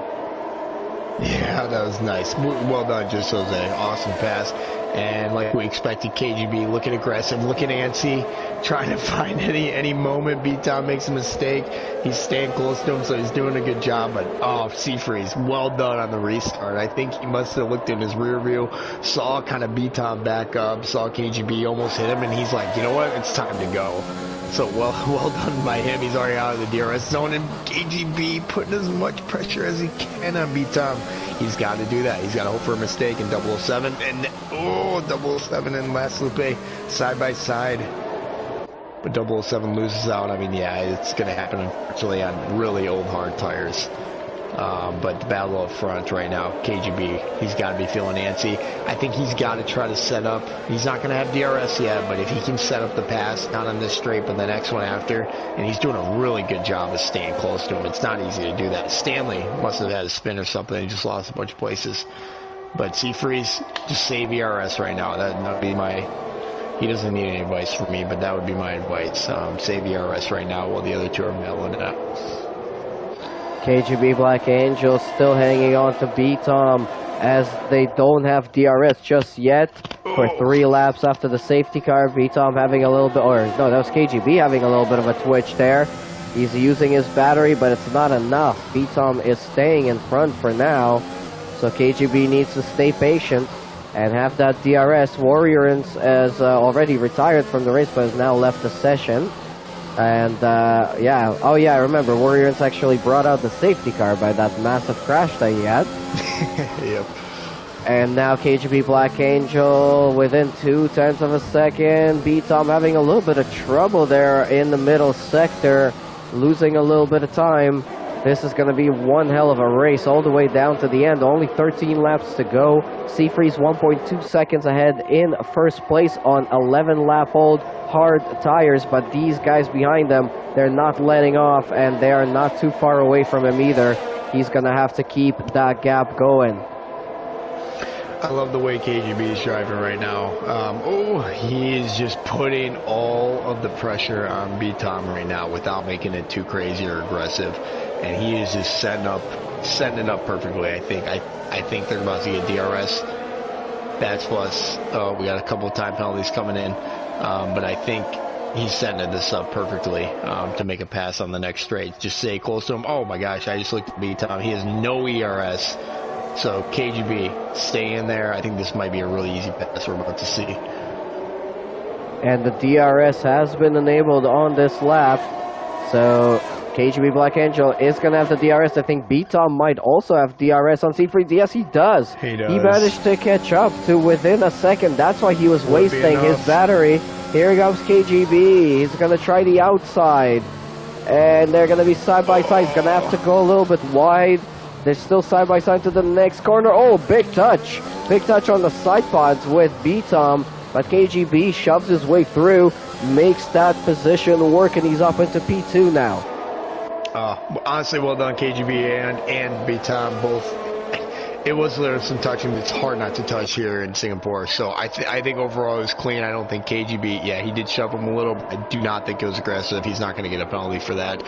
Yeah, that was nice. Well done, Just Jose. Awesome pass. And like we expected, KGB looking aggressive, looking antsy, trying to find any moment. B-Tom makes a mistake. He's staying close to him, so he's doing a good job. But C-Freeze, well done on the restart. I think he must have looked in his rear view, saw kind of B-Tom back up, saw KGB almost hit him, and he's like, you know what, it's time to go. So well done by him. He's already out of the DRS zone, and KGB putting as much pressure as he can on B-Tom. He's got to do that. He's got to hope for a mistake in 007. And 007 and Last Lupe side by side. But 007 loses out. I mean, yeah, it's going to happen, unfortunately, on really old hard tires. But the battle up front right now, KGB, he's got to be feeling antsy. I think he's got to try to set up. He's not going to have DRS yet, but if he can set up the pass, not on this straight, but the next one after, and he's doing a really good job of staying close to him. It's not easy to do that. Stanley must have had a spin or something. He just lost a bunch of places. But Seafreeze, just save ERS right now. That would be my... He doesn't need any advice from me, but that would be my advice. Save ERS right now while the other two are melting it out. KGB Black Angel still hanging on to B-Tom as they don't have DRS just yet for 3 laps after the safety car. B-Tom having a little bit, or no, that was KGB having a little bit of a twitch there. He's using his battery, but it's not enough. B-Tom is staying in front for now, so KGB needs to stay patient and have that DRS. Warriors has already retired from the race, but has now left the session. And yeah, oh yeah, I remember Warriors actually brought out the safety car by that massive crash that he had. Yep. And now KGB Black Angel within 0.2 of a second. B-Tom having a little bit of trouble there in the middle sector, losing a little bit of time. This is going to be one hell of a race all the way down to the end. Only 13 laps to go. Seafreeze 1.2 seconds ahead in first place on 11-lap-old hard tires. But these guys behind them, they're not letting off, and they are not too far away from him either. He's going to have to keep that gap going. I love the way KGB is driving right now. He is just putting all of the pressure on B-Tom right now without making it too crazy or aggressive. And he is just setting it up perfectly, I think. I think they're about to get DRS. That's plus, we got a couple of time penalties coming in. But I think he's setting this up perfectly to make a pass on the next straight. Just stay close to him. Oh my gosh, I just looked at B-Tom. He has no ERS. So KGB, stay in there. I think this might be a really easy pass we're about to see. And the DRS has been enabled on this lap. So KGB Black Angel is going to have the DRS. I think B-Tom might also have DRS on Seafreeze. Yes, he does. He does. He managed to catch up to within a second. That's why he was wasting his battery. Here comes KGB. He's going to try the outside. And they're going to be side by side. He's going to have to go a little bit wide. They're still side by side to the next corner. Oh, big touch. Big touch on the side pods with B-Tom. But KGB shoves his way through, makes that position work, and he's up into P2 now. Honestly, well done, KGB and B-Tom both. It was some touching. It's hard not to touch here in Singapore. So I think overall it was clean. I don't think KGB, yeah, he did shove him a little. I do not think it was aggressive. He's not going to get a penalty for that.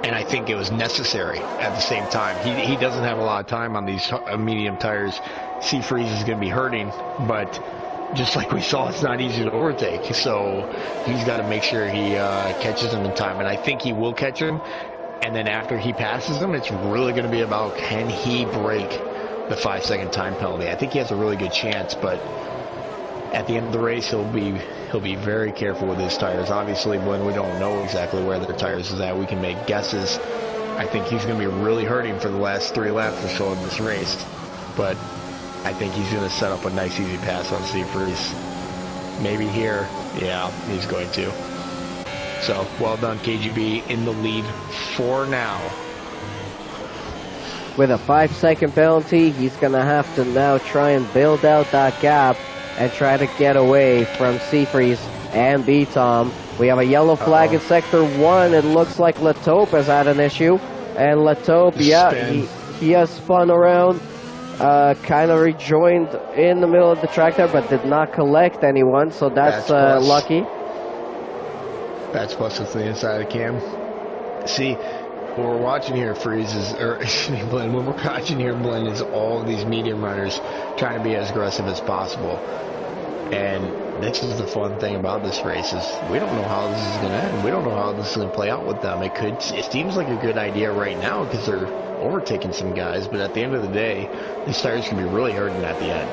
And I think it was necessary at the same time. He doesn't have a lot of time on these medium tires. Seafreeze is going to be hurting, but just like we saw, it's not easy to overtake. So he's got to make sure he catches him in time. And I think he will catch him. And then after he passes him, it's really going to be about, can he break the 5-second time penalty? I think he has a really good chance, but at the end of the race, he'll be very careful with his tires. Obviously, when we don't know exactly where their tires is at, we can make guesses. I think he's going to be really hurting for the last 3 laps or so of this race. But I think he's going to set up a nice, easy pass on Seafreeze. Maybe here. Yeah, he's going to. So, well done, KGB, in the lead for now. With a 5-second penalty, he's going to have to now try and build out that gap and try to get away from Seafreeze and B-Tom. We have a yellow flag in Sector 1. It looks like Lataupe has had an issue. And Lataupe, yeah, he has spun around, kind of rejoined in the middle of the track there, but did not collect anyone, so that's lucky. That's plus with the inside of the cam. See, what we're watching here, Blend, what we're watching here, Blend, is all of these medium runners trying to be as aggressive as possible. And this is the fun thing about this race, is we don't know how this is going to end. We don't know how this is going to play out with them. It seems like a good idea right now because they're overtaking some guys, but at the end of the day, these tires can be really hurting at the end.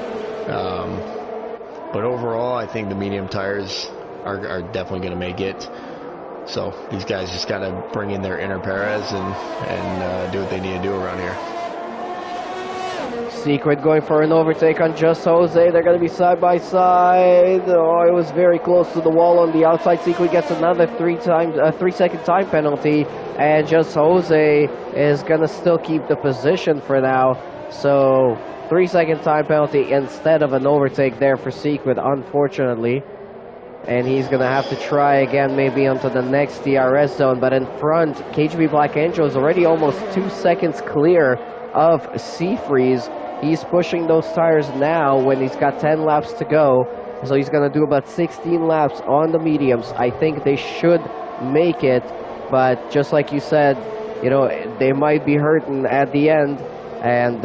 But overall, I think the medium tires are definitely going to make it. So these guys just got to bring in their inner Perez and do what they need to do around here. Secret going for an overtake on Just Jose. They're going to be side by side. Oh, it was very close to the wall on the outside. Secret gets another 3-second time penalty, and Just Jose is going to still keep the position for now. So 3-second time penalty instead of an overtake there for Secret, unfortunately. And he's going to have to try again, maybe onto the next DRS zone. But in front, KGB Black Angel is already almost 2 seconds clear of Seafreeze. He's pushing those tires now when he's got 10 laps to go. So he's going to do about 16 laps on the mediums. I think they should make it, but just like you said, you know, they might be hurting at the end. And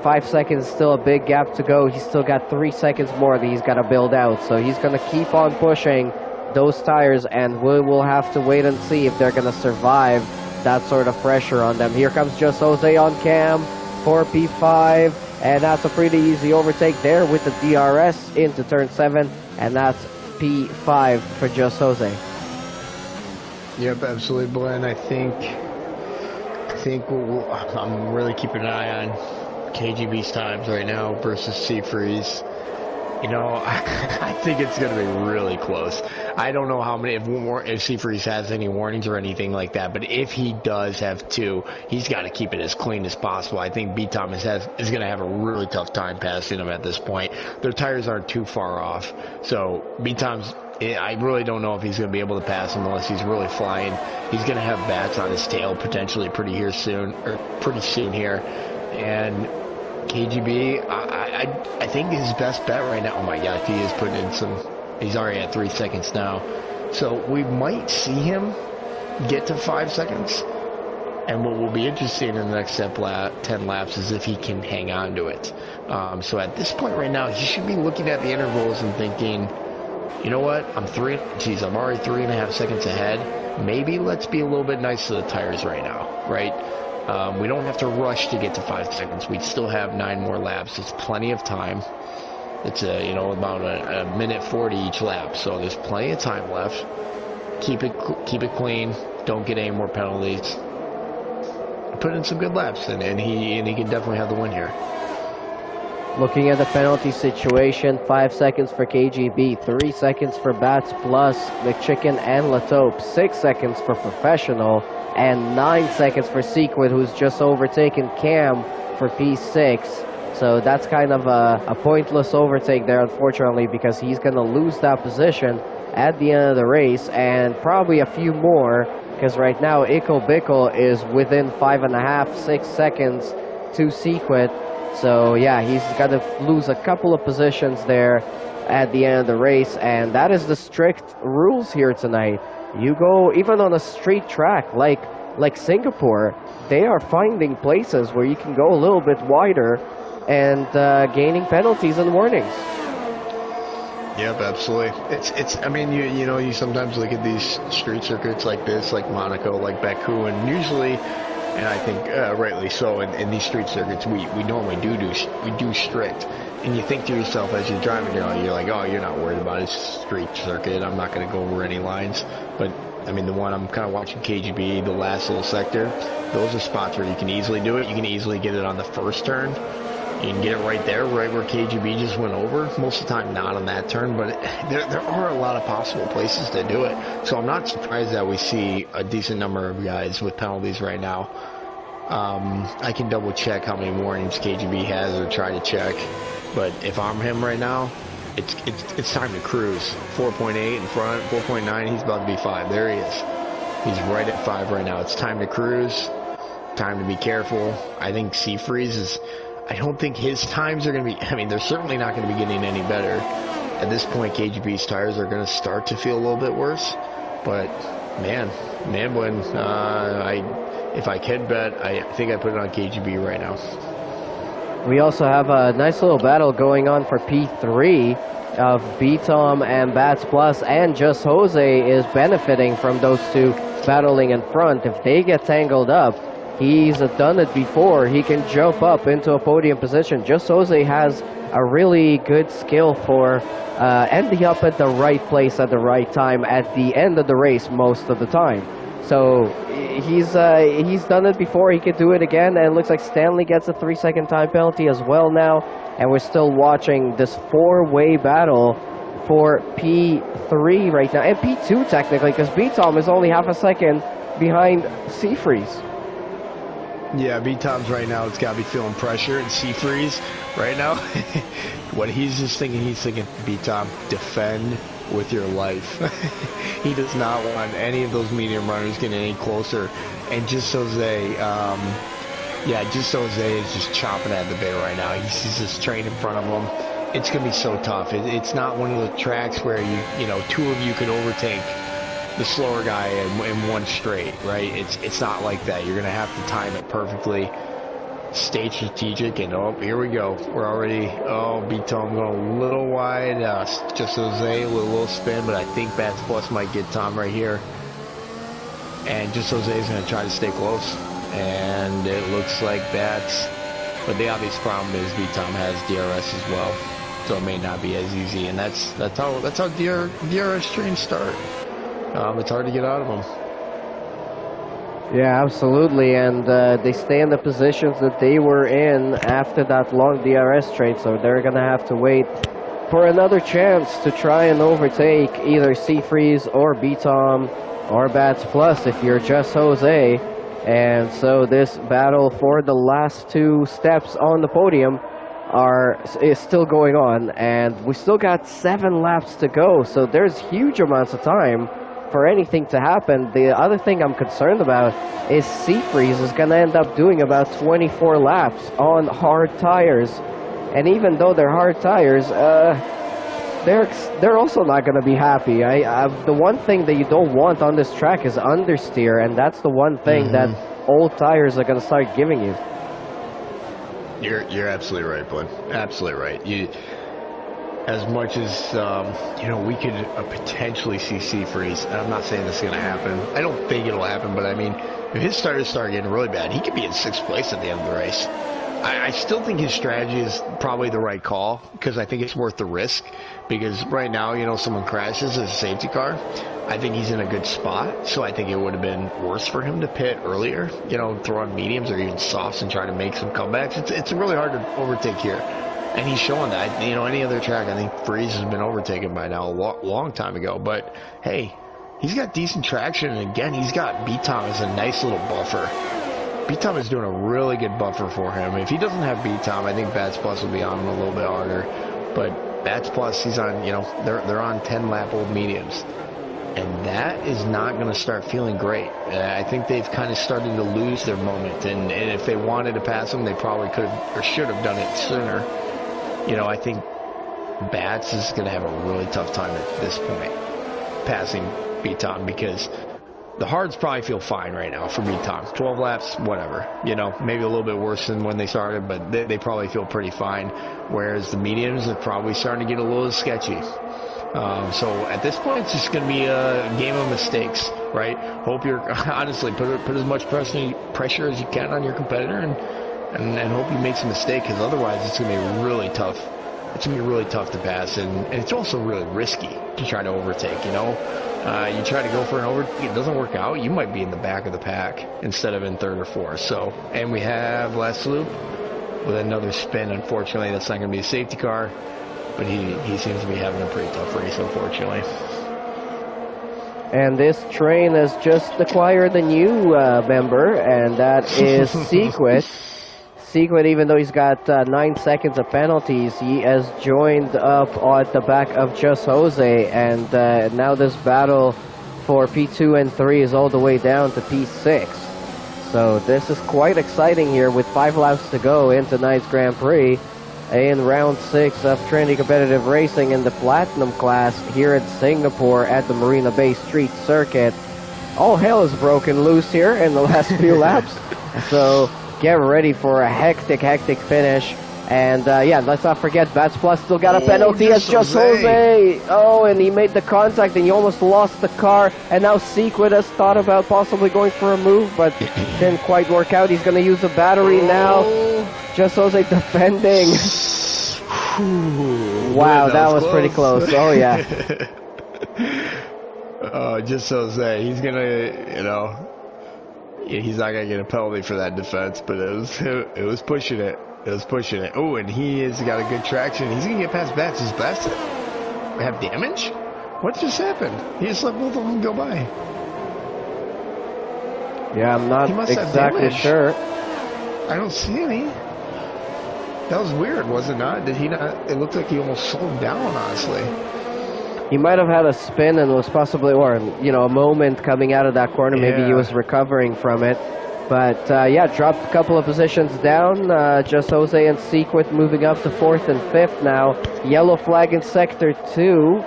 5 seconds is still a big gap to go. He's still got 3 seconds more that he's got to build out. So he's going to keep on pushing those tires, and we will have to wait and see if they're going to survive that sort of pressure on them. Here comes Just Jose on cam for P5, and that's a pretty easy overtake there with the DRS into turn 7, and that's P5 for Just Jose. Yep, absolutely, Glenn. I think I'm really keeping an eye on KGB's times right now versus Seafreeze. You know, I think it's going to be really close. I don't know how many, if Seafreeze has any warnings or anything like that, but if he does have 2, he's got to keep it as clean as possible. I think B. Thomas is going to have a really tough time passing him at this point. Their tires aren't too far off, so B. Thomas, I really don't know if he's going to be able to pass him unless he's really flying. He's going to have bats on his tail potentially pretty soon here, and KGB, I think his best bet right now. Oh my God, he is putting in some. He's already at 3 seconds now, so we might see him get to 5 seconds. And what will be interesting in the next 10 laps is if he can hang on to it. So at this point right now, he should be looking at the intervals and thinking, you know what? I'm already 3.5 seconds ahead. Maybe let's be a little bit nice to the tires right now, right? We don't have to rush to get to 5 seconds. We still have 9 more laps. It's plenty of time. It's about a minute 40 each lap, so there's plenty of time left. Keep it clean. Don't get any more penalties. Put in some good laps, and he can definitely have the win here. Looking at the penalty situation, 5 seconds for KGB, 3 seconds for Bats Plus, McChicken and Latope, 6 seconds for Professional, and 9 seconds for Sequid, who's just overtaken Cam for P6. So that's kind of a pointless overtake there, unfortunately, because he's going to lose that position at the end of the race, and probably a few more, because right now Ickle Bickle is within 5.5, 6 seconds to Sequid. So yeah, he's got to lose a couple of positions there at the end of the race, and that is the strict rules here tonight. You go, even on a street track like Singapore, they are finding places where you can go a little bit wider and gaining penalties and warnings. Yep, absolutely. It's. I mean, you sometimes look at these street circuits like this, like Monaco, like Baku, and usually, and I think rightly so, in these street circuits, we normally do strict. And you think to yourself as you're driving, you're like, oh, you're not worried about it. It's a street circuit. I'm not going to go over any lines. But I mean, the one I'm kind of watching, KGB, the last little sector, those are spots where you can easily do it. You can easily get it on the first turn. You can get it right there, right where KGB just went over. Most of the time, not on that turn, but there are a lot of possible places to do it. So I'm not surprised that we see a decent number of guys with penalties right now. I can double check how many warnings KGB has or try to check, but if I'm him right now, it's time to cruise. 4.8 in front, 4.9. He's about to be 5. There he is. He's right at 5 right now. It's time to cruise. Time to be careful. I think Seafreeze is. I don't think his times are going to be, I mean, they're certainly not going to be getting any better. At this point, KGB's tires are going to start to feel a little bit worse. But, man, when if I can bet, I think I put it on KGB right now. We also have a nice little battle going on for P3 of B-Tom and Bats Plus, and Just Jose is benefiting from those two battling in front. If they get tangled up, he's done it before. He can jump up into a podium position. Just Jose has a really good skill for ending up at the right place at the right time at the end of the race most of the time. So he's done it before. He could do it again, and it looks like Stanley gets a 3-second time penalty as well now. And we're still watching this 4-way battle for P3 right now, and P2 technically, because B-Tom is only half a second behind Seafreeze. Yeah, B-Tom's right now, it's got to be feeling pressure, and Seafreeze right now, what he's thinking, B-Tom, defend with your life. He does not want any of those medium runners getting any closer. And Just Jose, Yeah, just Jose is just chomping at the bit right now. He sees this train in front of him. It's going to be so tough. It's not one of the tracks where you know, two of you could overtake the slower guy in one straight, right? It's not like that. You're going to have to time it perfectly, stay strategic, and oh, here we go. We're already, oh, B-Tom going a little wide. Just Jose with a little spin, but I think Bats Plus might get Tom right here. And just Jose is going to try to stay close. And it looks like Bats, but the obvious problem is B-Tom has DRS as well, so it may not be as easy. And that's how DRS streams start. It's hard to get out of them. Yeah, absolutely, and they stay in the positions that they were in after that long DRS trade, so they're gonna have to wait for another chance to try and overtake either Seafreeze or B-Tom or Bats Plus if you're just Jose. And so this battle for the last two steps on the podium is still going on, and we still got 7 laps to go, so there's huge amounts of time for anything to happen. The other thing I'm concerned about is Seafreeze is going to end up doing about 24 laps on hard tires, and even though they're hard tires, they're also not going to be happy. The one thing that you don't want on this track is understeer, and that's the one thing that old tires are going to start giving you. You're absolutely right, bud. Absolutely right. As much as you know, we could potentially see Seafreeze. I'm not saying this is going to happen. I don't think it'll happen, but I mean, if his tires start getting really bad, he could be in 6th place at the end of the race. I still think his strategy is probably the right call, because I think it's worth the risk. Because right now, you know, someone crashes as a safety car, I think he's in a good spot. So I think it would have been worse for him to pit earlier, you know, throw on mediums or even softs and try to make some comebacks. It's really hard to overtake here. And he's showing that. You know, any other track, I think Freeze has been overtaken by now a long time ago. But, hey, he's got decent traction. And, again, he's got B-Tom as a nice little buffer. B-Tom is doing a really good buffer for him. If he doesn't have B-Tom, I think Bats Plus will be on him a little bit harder. But Bats Plus, he's on, you know, they're on 10-lap old mediums. And that is not going to start feeling great. I think they've kind of started to lose their moment. And if they wanted to pass him, they probably could have or should have done it sooner. You know, I think Bats is going to have a really tough time at this point passing B-Tom, because the hards probably feel fine right now for B-Tom. 12 laps, whatever. You know, maybe a little bit worse than when they started, but they probably feel pretty fine. Whereas the mediums are probably starting to get a little sketchy. So at this point, it's just going to be a game of mistakes, right? Hope you're, honestly, put as much pressure as you can on your competitor and hope you make some mistake, because otherwise it's going to be really tough. It's going to be really tough to pass, and it's also really risky to try to overtake, you know? You try to go for an overtake, it doesn't work out, you might be in the back of the pack instead of in 3rd or 4th. So, and we have last loop with another spin. Unfortunately, that's not going to be a safety car, but he seems to be having a pretty tough race, unfortunately. And this train has just acquired a new member, and that is Sequit. Sequit, even though he's got 9 seconds of penalties, he has joined up at the back of Just Jose, and now this battle for P2 and 3 is all the way down to P6. So this is quite exciting here with 5 laps to go in tonight's Grand Prix in round 6 of Trinity Competitive Racing in the Platinum class here in Singapore at the Marina Bay Street Circuit. All hell is broken loose here in the last few laps. So get ready for a hectic finish. And yeah, let's not forget, Bats Plus still got a penalty as Just Jose. Oh, and he made the contact and he almost lost the car. And now Sequit has thought about possibly going for a move, but didn't quite work out. He's going to use the battery now. Just Jose defending. Wow, that was pretty close. Oh, yeah. Just Jose, he's going to, you know, he's not going to get a penalty for that defense, but it was pushing it. It was pushing it. Oh, and he has got a good traction. He's going to get past Bats. Does Bats have damage? What just happened? He just let both of them go by. Yeah, I'm not exactly sure. I don't see any. That was weird, was it not? Did he not? It looked like he almost slowed down, honestly. He might have had a spin and was possibly, or, you know, a moment coming out of that corner. Yeah. Maybe he was recovering from it. But yeah, dropped a couple of positions down. Just Jose and Sequit moving up to 4th and 5th now. Yellow flag in Sector 2.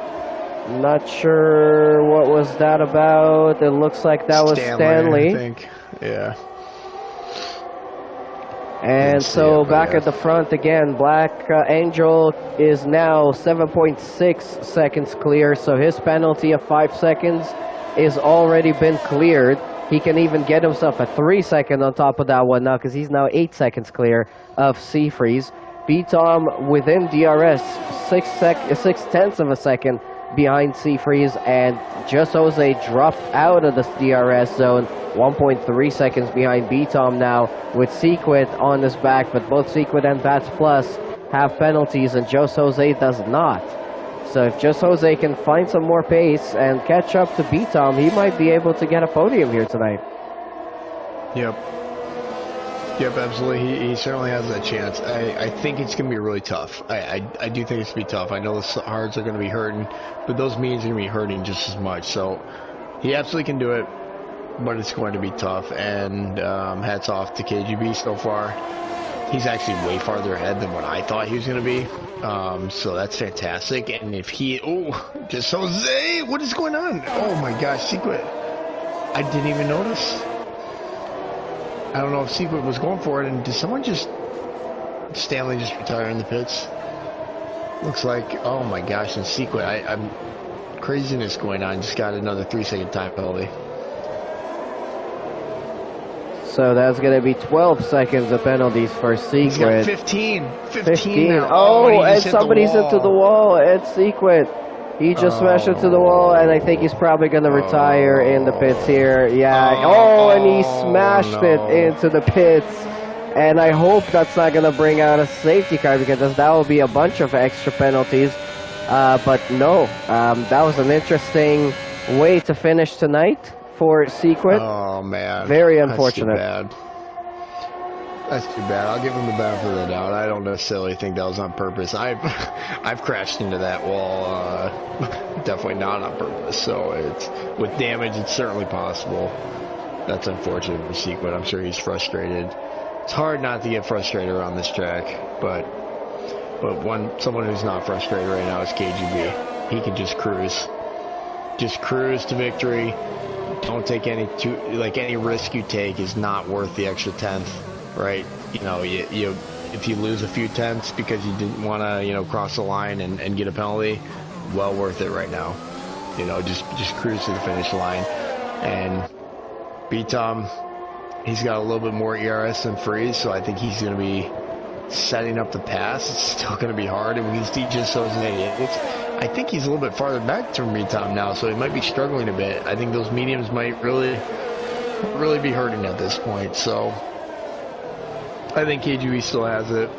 Not sure what was that about. It looks like that was Stanley. I think. Yeah. And so back at the front again, Black Angel is now 7.6 seconds clear. So his penalty of 5 seconds is already been cleared. He can even get himself a 3 second on top of that one now because he's now 8 seconds clear of Seafreeze. B-Tom within DRS, 6/10 of a second behind Seafreeze, and Just Jose dropped out of the DRS zone, 1.3 seconds behind B-Tom now with Sequit on his back, but both Sequit and Bats Plus have penalties and Just Jose does not. So if Just Jose can find some more pace and catch up to B-Tom, he might be able to get a podium here tonight. Yep. Yep, absolutely. He certainly has that chance. I think it's going to be really tough. I do think it's going to be tough. I know the hards are going to be hurting, but those mediums are going to be hurting just as much. So he absolutely can do it, but it's going to be tough. And hats off to KGB so far. He's actually way farther ahead than what I thought he was going to be. So that's fantastic. And if he... Oh, Just Jose! What is going on? Oh my gosh, Secret. I didn't even notice. I don't know if Secret was going for it, and did someone just... Stanley just retire in the pits? Looks like... Oh my gosh, and Secret, I'm... Craziness going on. Just got another 3-second time penalty. So that's going to be 12 seconds of penalties for Secret. He's got 15. 15 now. Oh, and somebody's into the wall. It's Secret. He just smashed into the wall, and I think he's probably going to retire in the pits here. Yeah. And he smashed it into the pits. And I hope that's not going to bring out a safety car because that will be a bunch of extra penalties. But no, that was an interesting way to finish tonight for Secret. Oh, man. Very unfortunate. That's too bad. I'll give him the benefit of the doubt. I don't necessarily think that was on purpose. I've crashed into that wall. Definitely not on purpose. So it's with damage, it's certainly possible. That's unfortunate for Secret. I'm sure he's frustrated. It's hard not to get frustrated around this track, but someone who's not frustrated right now is KGB. He can just cruise. Just cruise to victory. Don't take any risk you take is not worth the extra tenth, right? You know, if you lose a few tenths because you didn't want to, cross the line and get a penalty, well worth it right now. You know, just cruise to the finish line. And B-Tom, he's got a little bit more ERS than Freeze, so I think he's going to be setting up the pass. It's still going to be hard, and we can see Just Jose. I think he's a little bit farther back from B-Tom now, so he might be struggling a bit. I think those mediums might really be hurting at this point. So I think KGB still has it,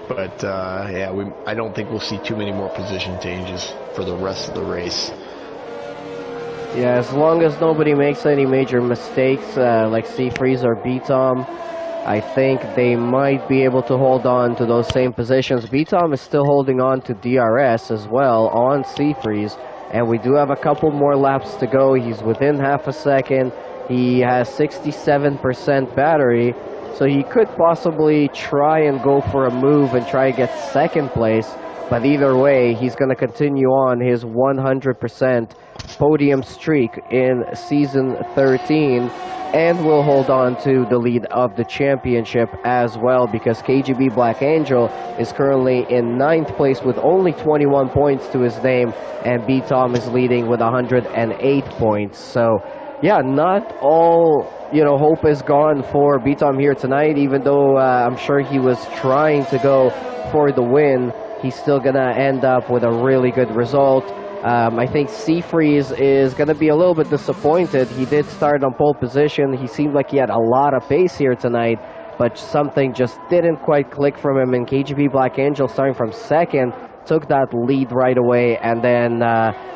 but yeah, I don't think we'll see too many more position changes for the rest of the race. Yeah, as long as nobody makes any major mistakes like Seafreeze or B-Tom, I think they might be able to hold on to those same positions. B-Tom is still holding on to DRS as well on Seafreeze, and we do have a couple more laps to go. He's within half a second. He has 67% battery, so he could possibly try and go for a move and try to get second place, but either way, he's going to continue on his 100% podium streak in Season 13, and will hold on to the lead of the championship as well, because KGB Black Angel is currently in 9th place with only 21 points to his name, and B-Tom is leading with 108 points. So yeah, not all hope is gone for B-Tom here tonight, even though I'm sure he was trying to go for the win. He's still gonna end up with a really good result. I think Seafreeze is going to be a little bit disappointed. He did start on pole position. He seemed like he had a lot of pace here tonight, but something just didn't quite click from him. And KGB Black Angel, starting from second, took that lead right away, and then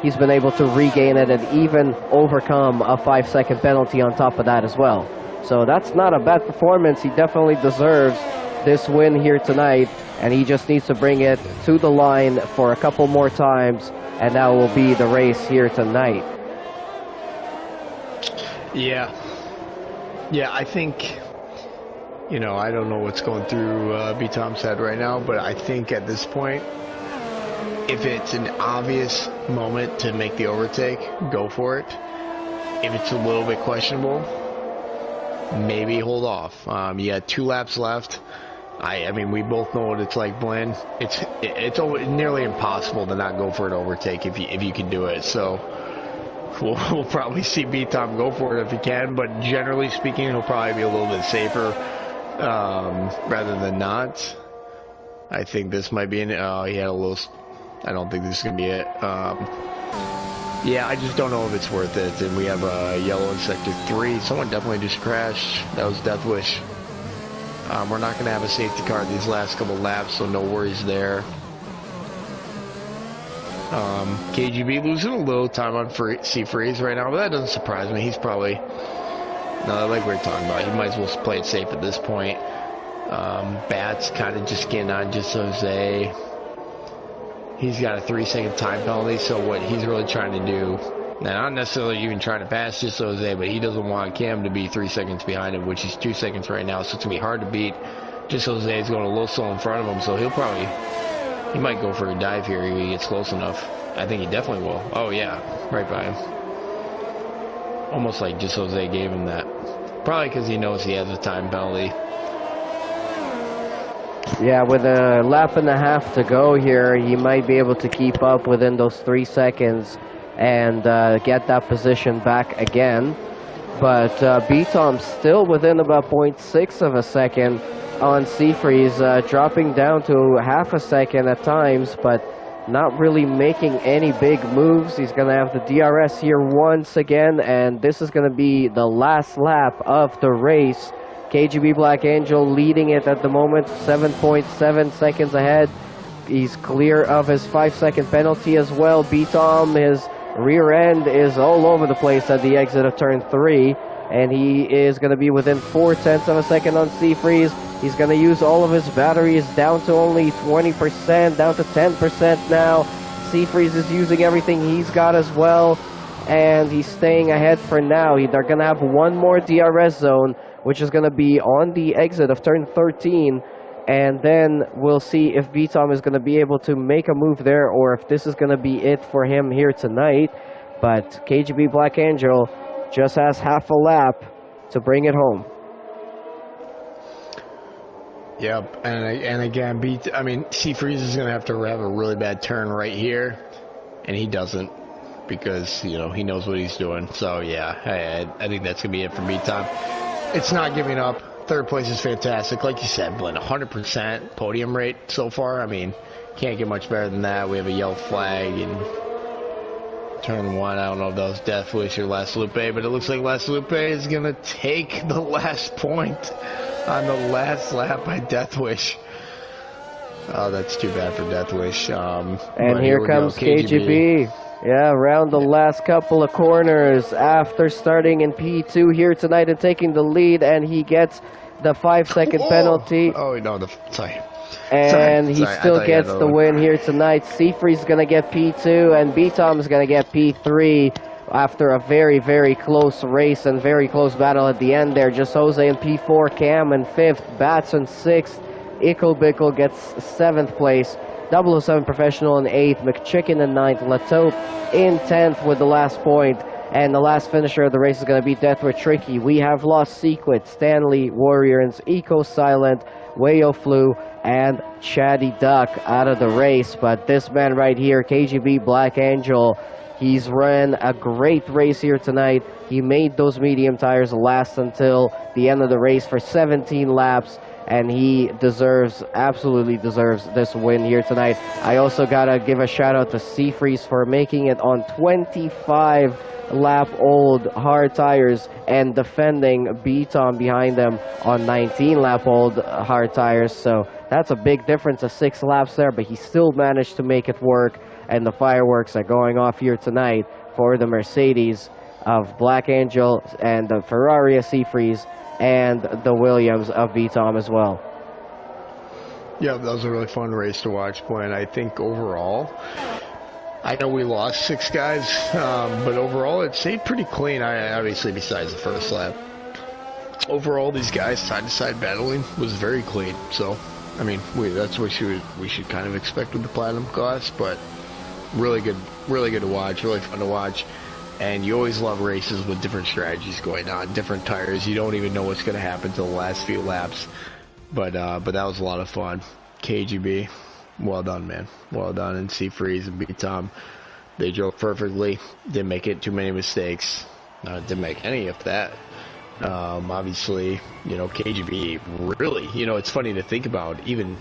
he's been able to regain it and even overcome a 5-second penalty on top of that as well. So that's not a bad performance. He definitely deserves this win here tonight, and he just needs to bring it to the line for a couple more times, and that will be the race here tonight. Yeah, I think you know, I don't know what's going through B. Tom's head right now, but I think at this point, if it's an obvious moment to make the overtake, go for it. If it's a little bit questionable, maybe hold off. You got 2 laps left. I mean, we both know what it's like, Blaine. It's nearly impossible to not go for an overtake if you can do it. So we'll probably see B. Tom go for it if he can, but generally speaking, he'll probably be a little bit safer rather than not. I think this might be he had a little. I don't think this is gonna be it. Yeah, I just don't know if it's worth it. And we have a yellow in sector 3. Someone definitely just crashed. That was Death Wish. We're not going to have a safety car these last couple laps, so no worries there. KGB losing a little time on C-Freeze right now, but that doesn't surprise me. He's probably, no, like we were talking about, he might as well play it safe at this point. Bats kind of just getting on just Jose. He's got a 3-second time penalty, so what he's really trying to do, now not necessarily even trying to pass just Jose, but he doesn't want Cam to be 3 seconds behind him, which is 2 seconds right now, so it's going to be hard to beat. Just Jose is going a little slow in front of him, so he might go for a dive here if he gets close enough. I think he definitely will. Oh yeah, right by him. Almost like just Jose gave him that. Probably because he knows he has a time penalty. Yeah, with a lap and a half to go here, he might be able to keep up within those 3 seconds and get that position back again. But B-Tom's still within about 0.6 of a second on C-Freeze, dropping down to half a second at times, but not really making any big moves. He's going to have the DRS here once again, and this is going to be the last lap of the race. KGB Black Angel leading it at the moment, 7.7 seconds ahead. He's clear of his 5-second penalty as well. B-Tom, his rear end is all over the place at the exit of turn 3, and he is going to be within 0.4 of a second on C-Freeze. He's going to use all of his batteries down to only 20%, down to 10% now. C-Freeze is using everything he's got as well, and he's staying ahead for now. They're going to have one more DRS zone, which is going to be on the exit of turn 13, and then we'll see if B-Tom is going to be able to make a move there, or if this is going to be it for him here tonight. But KGB Black Angel just has half a lap to bring it home. Yep, and again, C-Freeze is going to have to have a really bad turn right here, and he doesn't, because, you know, he knows what he's doing. So, yeah, I think that's going to be it for B-Tom. It's not giving up. Third place is fantastic. Like you said, Blinn, 100% podium rate so far. I mean, can't get much better than that. We have a yellow flag in turn 1. I don't know if that was Death Wish or Last Lupe, but it looks like Last Lupe is going to take the last point on the last lap by Death Wish. Oh, that's too bad for Death Wish. And here comes KGB. Yeah, around the last couple of corners after starting in P2 here tonight and taking the lead, and he gets the 5-second penalty. Oh, no, sorry. And he still gets the win here tonight. C-Freeze is going to get P2, and B-Tom is going to get P3 after a very, very close race and very close battle at the end there. Just Jose in P4, Cam in 5th, Bats in 6th, Ickle Bickle gets 7th place. 007 Professional in 8th, McChicken in 9th, Latope in 10th with the last point, and the last finisher of the race is going to be Death with Tricky. We have lost Sequit, Stanley, Warriors, Eco Silent, Wayo Flu, and Chatty Duck out of the race, but this man right here, KGB Black Angel, he's ran a great race here tonight. He made those medium tires last until the end of the race for 17 laps, and he absolutely deserves this win here tonight. I also gotta give a shout out to C-Freeze for making it on 25 lap old hard tires and defending B-Tom behind them on 19 lap old hard tires. So that's a big difference of 6 laps there, but he still managed to make it work, and the fireworks are going off here tonight for the Mercedes of Black Angel and the Ferrari of C-Freeze and the Williams of B-Tom as well. Yeah, that was a really fun race to watch, Blaine. I think overall, I know we lost 6 guys, but overall it stayed pretty clean. Obviously, besides the first lap. overall, these guys side-to-side battling was very clean. So, I mean, that's what we should kind of expect with the Platinum class, but really good to watch, really fun to watch. And you always love races with different strategies going on, different tires. You don't even know what's going to happen till the last few laps. But that was a lot of fun. KGB, well done, man. Well done. And C-Freeze and B-Tom, they drove perfectly. Didn't make it too many mistakes. Didn't make any of that. Obviously, KGB really, it's funny to think about, even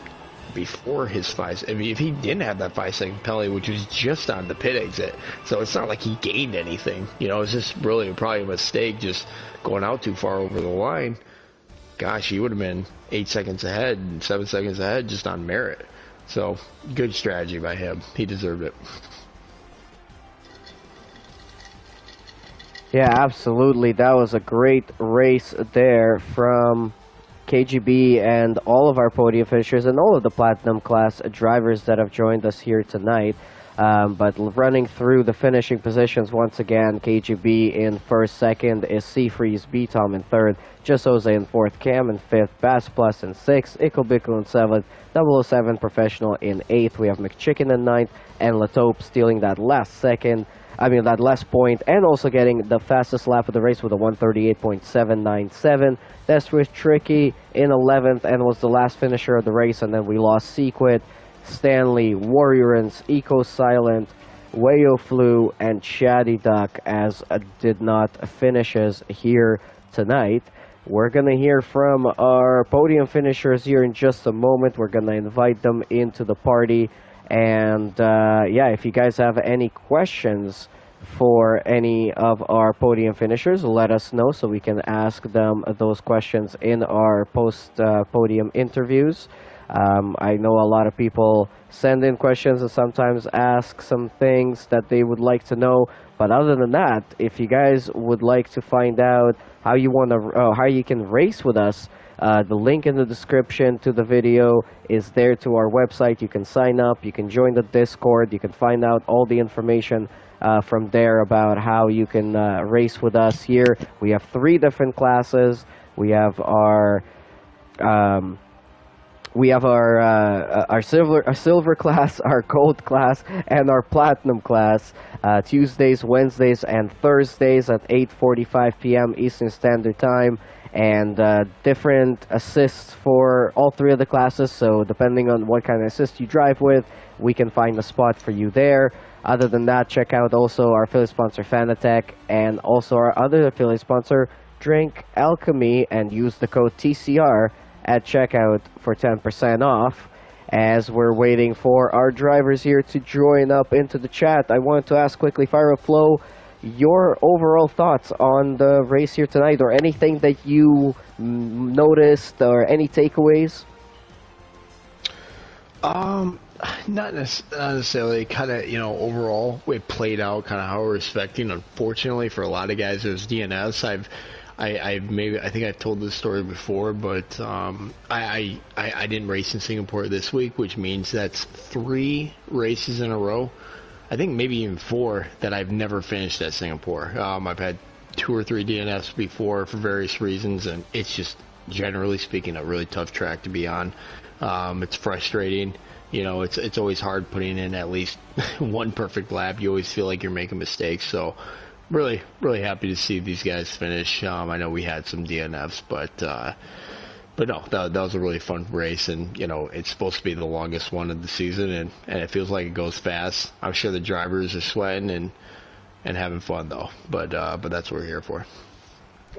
before his 5, I mean, if he didn't have that 5-second penalty, which was just on the pit exit, so it's not like he gained anything. It's just really probably a mistake just going out too far over the line. Gosh, he would have been 8 seconds ahead and 7 seconds ahead just on merit. So, good strategy by him. He deserved it. Yeah, absolutely. That was a great race there from KGB and all of our podium finishers and all of the Platinum class drivers that have joined us here tonight. But running through the finishing positions once again, KGB in first, second is C-Freeze, B-Tom in third, Just Jose in fourth, Cam in fifth, Bass Plus in sixth, Ickle in seventh, 007 Professional in eighth. We have McChicken in ninth, and Latope stealing that last point, and also getting the fastest lap of the race with a 138.797. That's with Tricky in 11th and was the last finisher of the race, and then we lost Sequit, Stanley, Warriorans, Eco Silent, Wayo Flu, and Chatty Duck as did not finishes here tonight. We're going to hear from our podium finishers here in just a moment. We're going to invite them into the party. And yeah, if you guys have any questions for any of our podium finishers, let us know so we can ask them those questions in our post-podium interviews. I know a lot of people send in questions and sometimes ask some things that they would like to know. But other than that, if you guys would like to find out how you can race with us, the link in the description to the video is there to our website. You can sign up, you can join the Discord, you can find out all the information from there about how you can race with us here. We have 3 different classes. We have our silver class, our gold class, and our platinum class. Tuesdays, Wednesdays, and Thursdays at 8:45 p.m. Eastern Standard Time. And different assists for all 3 of the classes, so depending on what kind of assist you drive with, we can find a spot for you there. Other than that, check out also our affiliate sponsor Fanatec and also our other affiliate sponsor Drink Alchemy, and use the code TCR at checkout for 10% off. As we're waiting for our drivers here to join up into the chat, I want to ask quickly, Fire Flow, your overall thoughts on the race here tonight, or anything that you noticed, or any takeaways? Not necessarily. Kind of, overall, it played out kind of how we're expecting. Unfortunately, for a lot of guys, it was DNS. I think I've told this story before, but I didn't race in Singapore this week, which means that's 3 races in a row. I think maybe even 4 that I've never finished at Singapore. I've had 2 or 3 DNFs before for various reasons, and it's just, generally speaking, a really tough track to be on. It's frustrating. It's always hard putting in at least one perfect lap. You always feel like you're making mistakes. So really, really happy to see these guys finish. I know we had some DNFs, but no, that was a really fun race, and it's supposed to be the longest one of the season, and it feels like it goes fast. I'm sure the drivers are sweating and having fun though, but that's what we're here for.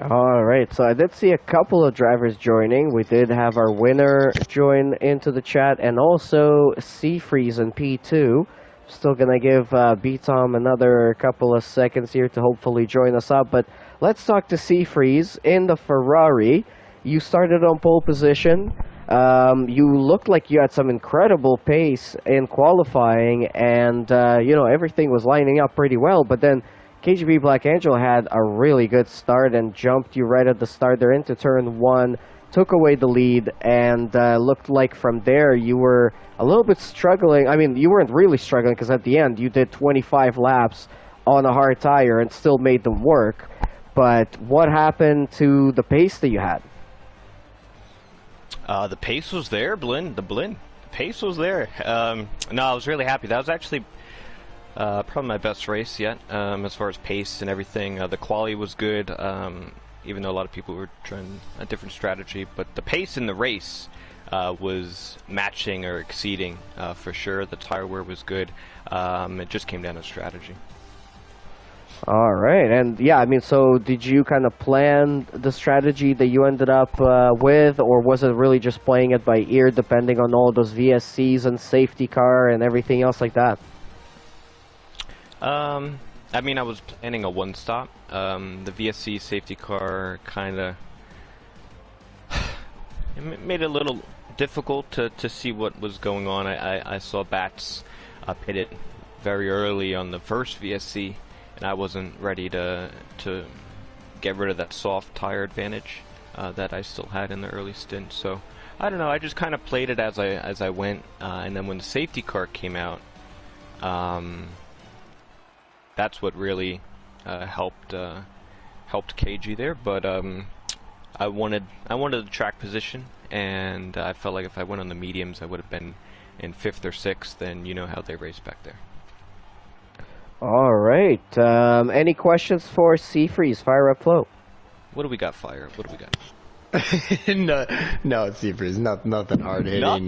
All right, so I did see a couple of drivers joining. We did have our winner join into the chat, and also C-Freeze and P2. Still gonna give B-Tom another couple of seconds here to hopefully join us up, but let's talk to C-Freeze in the Ferrari. You started on pole position. You looked like you had some incredible pace in qualifying, and everything was lining up pretty well. But then KGB Black Angel had a really good start and jumped you right at the start there into turn 1, took away the lead, and looked like from there you were a little bit struggling. I mean, you weren't really struggling, because at the end you did 25 laps on a hard tire and still made them work. but what happened to the pace that you had? The pace was there, The pace was there. No, I was really happy. That was actually probably my best race yet, as far as pace and everything. The quality was good, even though a lot of people were trying a different strategy. But the pace in the race was matching or exceeding for sure. The tire wear was good. It just came down to strategy. All right, and yeah, I mean, so did you kind of plan the strategy that you ended up with, or was it really just playing it by ear, depending on all those VSCs and safety car and everything else like that? I mean, I was planning a one-stop. The VSC safety car kind of made it a little difficult to see what was going on. I saw Bats pitted very early on the first VSC, and I wasn't ready to get rid of that soft tire advantage that I still had in the early stint. So I don't know. I just kind of played it as I went, and then when the safety car came out, that's what really helped KG there. But I wanted the track position, and I felt like if I went on the mediums, I would have been in 5th or 6th, and you know how they race back there. All right. Any questions for Seafreeze? Fire up, Flo. What do we got, Fire? What do we got? no, Seafreeze, nothing hard hitting.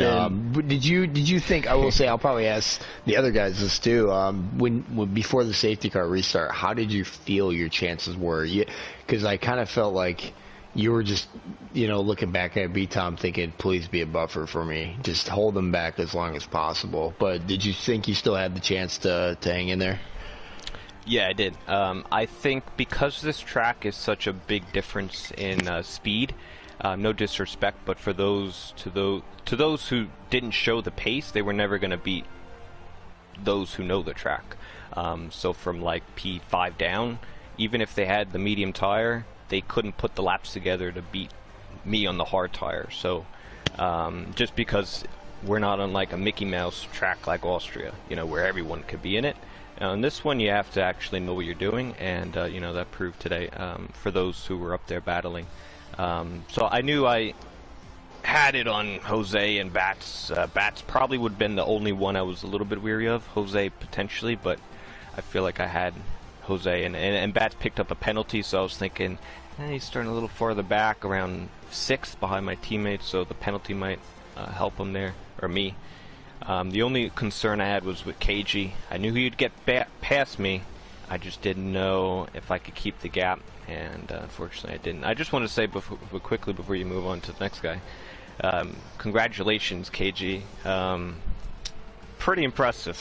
But did you think? I will say, I'll probably ask the other guys this too. When before the safety car restart, how did you feel your chances were? Because I kind of felt like you were just, looking back at B-Tom thinking, please be a buffer for me, just hold them back as long as possible. But did you think you still had the chance to hang in there? Yeah, I did. I think because this track is such a big difference in speed, no disrespect, but for those who didn't show the pace, they were never going to beat those who know the track. So from like P5 down, even if they had the medium tire, they couldn't put the laps together to beat me on the hard tire. So just because we're not on like a Mickey Mouse track like Austria, where everyone could be in it. On this one, you have to actually know what you're doing, and that proved today for those who were up there battling. So I knew I had it on Jose and Bats. Bats probably would have been the only one I was a little bit weary of. Jose potentially, but I feel like I had Jose, and Bats picked up a penalty, so I was thinking, he's starting a little farther back, around 6th behind my teammates, so the penalty might help him there, or me. The only concern I had was with KG. I knew he'd get past me. I just didn't know if I could keep the gap, and unfortunately I didn't. I just want to say quickly before you move on to the next guy, congratulations, KG. Pretty impressive.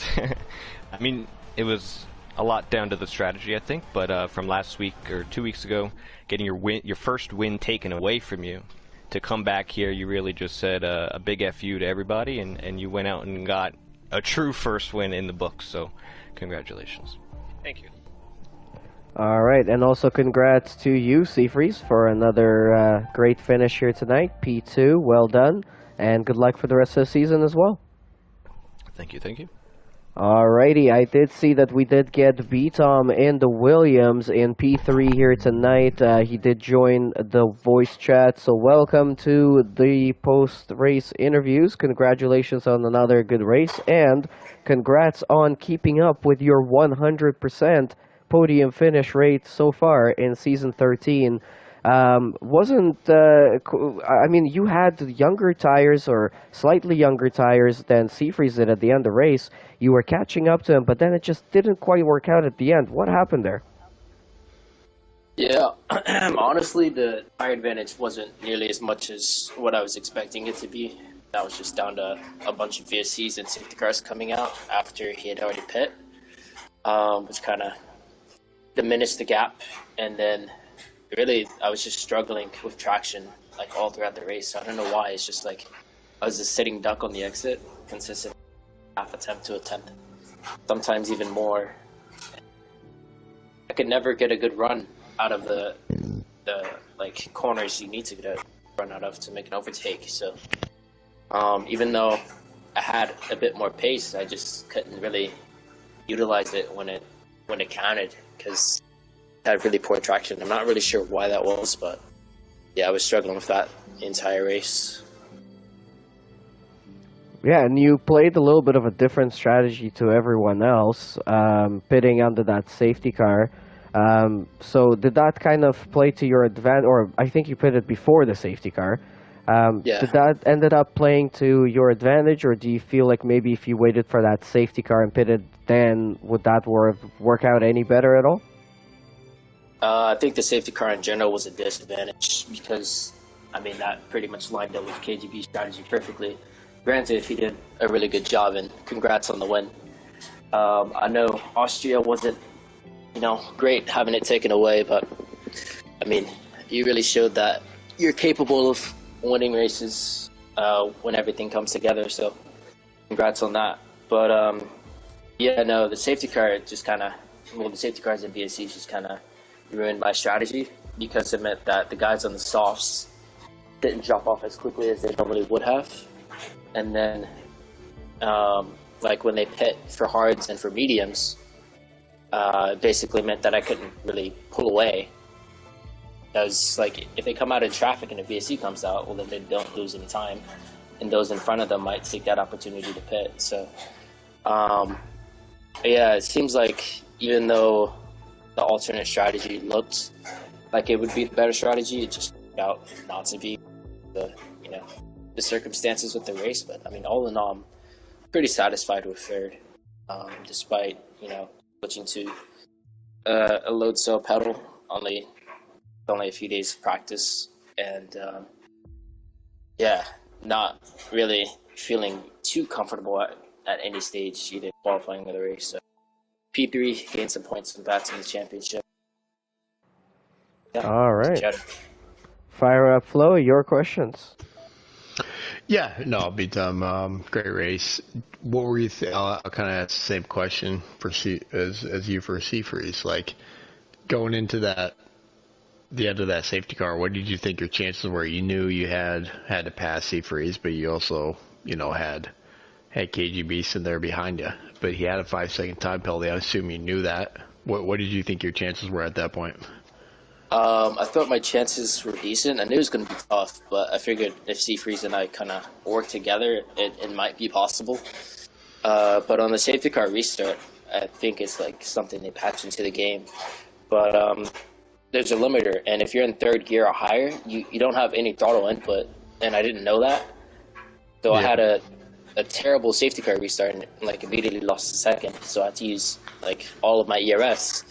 I mean, it was a lot down to the strategy, I think, but from last week or 2 weeks ago, getting your first win taken away from you, to come back here, you really just said a big FU to everybody, and you went out and got a true first win in the books, so congratulations. Thank you. All right, and also congrats to you, Seafreeze, for another great finish here tonight. P2, well done, and good luck for the rest of the season as well. Thank you, thank you. Alrighty, I did see that we did get B-Tom in the Williams in P3 here tonight. He did join the voice chat, so welcome to the post-race interviews. Congratulations on another good race, and congrats on keeping up with your 100% podium finish rate so far in Season 13. I mean, you had younger tires, or slightly younger tires than Seafreeze did at the end of the race. You were catching up to him, but then it just didn't quite work out at the end. What happened there? Yeah, honestly, the tire advantage wasn't nearly as much as what I was expecting it to be. That was just down to a bunch of VSCs and safety cars coming out after he had already pit, which kind of diminished the gap. And then really, I was just struggling with traction like all throughout the race. I don't know why. It's just like I was a sitting duck on the exit, consistent half attempt to attempt, sometimes even more. I could never get a good run out of the like corners you need to get a run out of to make an overtake. So even though I had a bit more pace, I just couldn't really utilize it when it counted, because had really poor traction. I'm not really sure why that was, but yeah, I was struggling with that the entire race. Yeah, and you played a little bit of a different strategy to everyone else, pitting under that safety car. So did that kind of play to your advantage, or I think you pitted before the safety car. Yeah. Did that ended up playing to your advantage, or do you feel like maybe if you waited for that safety car and pitted, then would that work out any better at all? I think the safety car in general was a disadvantage because, I mean, that pretty much lined up with KGB's strategy perfectly. Granted, he did a really good job, and congrats on the win. I know Austria wasn't, great having it taken away, but, I mean, you really showed that you're capable of winning races when everything comes together, so congrats on that. But, yeah, no, the safety car just kind of, the safety cars in BSC just kind of ruined my strategy because it meant that the guys on the softs didn't drop off as quickly as they normally would have. And then, like when they pit for hards and for mediums, it basically meant that I couldn't really pull away. Because, like, if they come out in traffic and a VSC comes out, well, then they don't lose any time. And those in front of them might take that opportunity to pit. So, yeah, it seems like even though the alternate strategy looked like it would be the better strategy, it just turned out not to be the circumstances with the race. But I mean, all in all, I'm pretty satisfied with third, despite switching to a load cell pedal. Only a few days of practice, and yeah, not really feeling too comfortable at any stage, either qualifying or the race. So P3 gained some points and bats in the championship. Yeah, All right. Fire up, Flo, your questions. Yeah, no, beat them. Great race. What were you? I'll kind of ask the same question for as you for C-Freeze. Like going into the end of that safety car, what did you think your chances were? You knew you had to pass C-Freeze, but you also had KGB sitting there behind you. But he had a 5-second time penalty. I assume you knew that. What did you think your chances were at that point? I thought my chances were decent. I knew it was going to be tough, but I figured if C-Freeze and I kind of work together, it might be possible. But on the safety car restart, I think it's like something they patch into the game. But there's a limiter, and if you're in third gear or higher, you don't have any throttle input, and I didn't know that. So I had a terrible safety car restart and immediately lost a second. So I had to use all of my ERS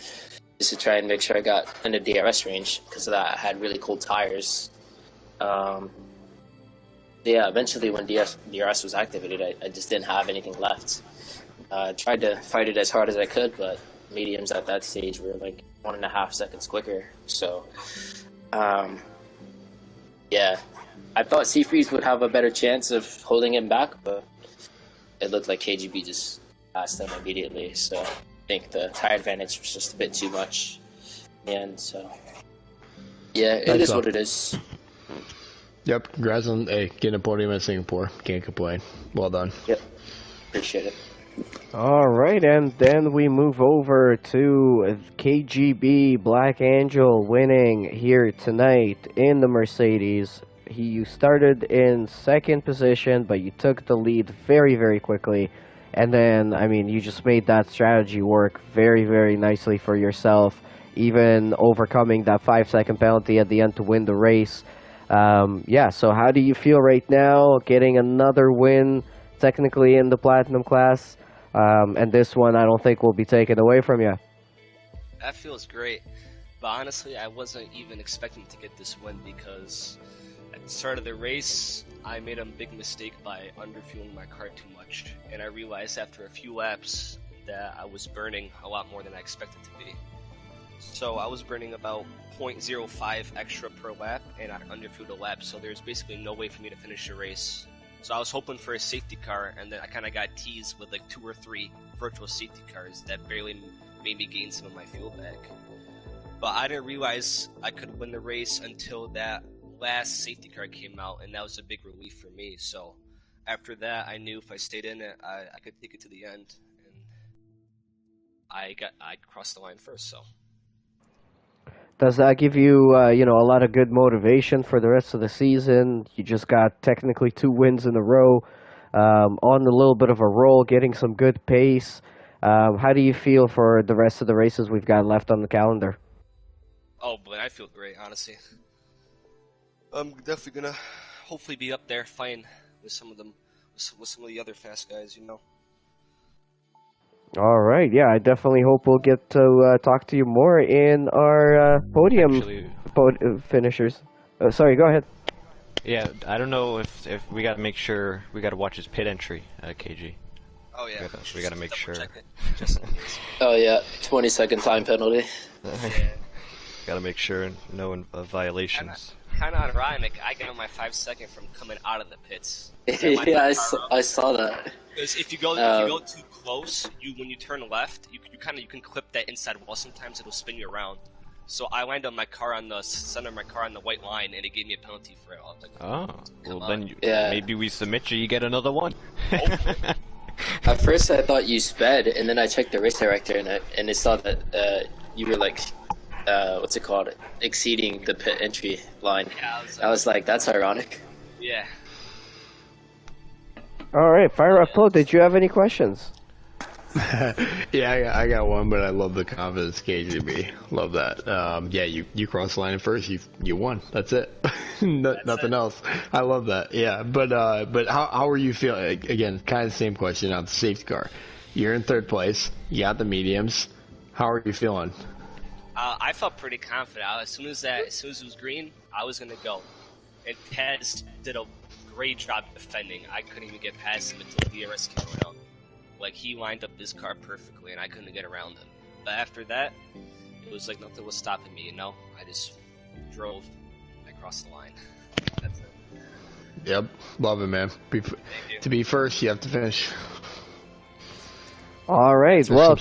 just to try and make sure I got in the DRS range. Because of that, I had really cold tires. Yeah, eventually when DRS was activated, I just didn't have anything left. I tried to fight it as hard as I could, but mediums at that stage were 1.5 seconds quicker. So, yeah, I thought C-Freeze would have a better chance of holding him back, but it looked like KGB just passed them immediately. So I think the tire advantage was just a bit too much in the end. So, yeah, it is what it is. Yep, congrats on getting a podium in Singapore. Can't complain. Well done. Yep, appreciate it. All right, and then we move over to KGB Black Angel winning here tonight in the Mercedes. You started in second position, but you took the lead very, very quickly. And then, I mean, you just made that strategy work very, very nicely for yourself, even overcoming that 5-second penalty at the end to win the race. Yeah, so how do you feel right now getting another win technically in the Platinum class? And this one I don't think will be taken away from you. That feels great, but honestly I wasn't even expecting to get this win because at the start of the race I made a big mistake by underfueling my car too much, and I realized after a few laps that I was burning a lot more than I expected to be. So I was burning about 0.05 extra per lap, and I underfueled a lap, so there's basically no way for me to finish the race. So I was hoping for a safety car, and then I kind of got teased with 2 or 3 virtual safety cars that barely made me gain some of my fuel back. But I didn't realize I could win the race until that last safety car came out, and that was a big relief for me. So after that, I knew if I stayed in it, I could take it to the end, and I crossed the line first. So Does that give you, a lot of good motivation for the rest of the season? You just got technically 2 wins in a row, on a little bit of a roll, getting some good pace. How do you feel for the rest of the races we've got left on the calendar? Oh boy, I feel great, honestly. I'm definitely gonna hopefully be up there fighting with some of them, with some of the other fast guys, you know. All right, yeah, I definitely hope we'll get to talk to you more in our podium Actually, finishers. Sorry, go ahead. yeah, I don't know if we gotta make sure we gotta watch his pit entry, KG. Oh yeah, We gotta make sure. check it, just in case. Oh yeah, 20-second time penalty. Gotta make sure no violations. Kind of ironic. I get on my 5 second from coming out of the pits. Yeah, I saw that. Because if you go too close, when you turn left, you can clip that inside wall. Sometimes it'll spin you around. So I landed on my car on the center of my car on the white line, and it gave me a penalty for it. I was like, Oh, well then maybe we submit you get another one. At first I thought you sped, and then I checked the race director, and it saw that you were like, what's it called, exceeding the pit entry line. Yeah, I was like, that's ironic. yeah. All right, Fire Up Flo, did you have any questions? Yeah, I got one, but I love the confidence KGB. Love that. Yeah, you crossed the line first. You won. That's it. Nothing else. I love that. Yeah, but how are you feeling? Again, kind of the same question on the safety car. You're in third place. You got the mediums. How are you feeling? I felt pretty confident. As soon as it was green, I was gonna go. And Pez did a great job defending. I couldn't even get past him until DRS came around. Like, he lined up his car perfectly, and I couldn't get around him. But after that, it was like nothing was stopping me, you know? I just drove. I crossed the line. That's it. Yep, love it, man. To be first, you have to finish. All right, well,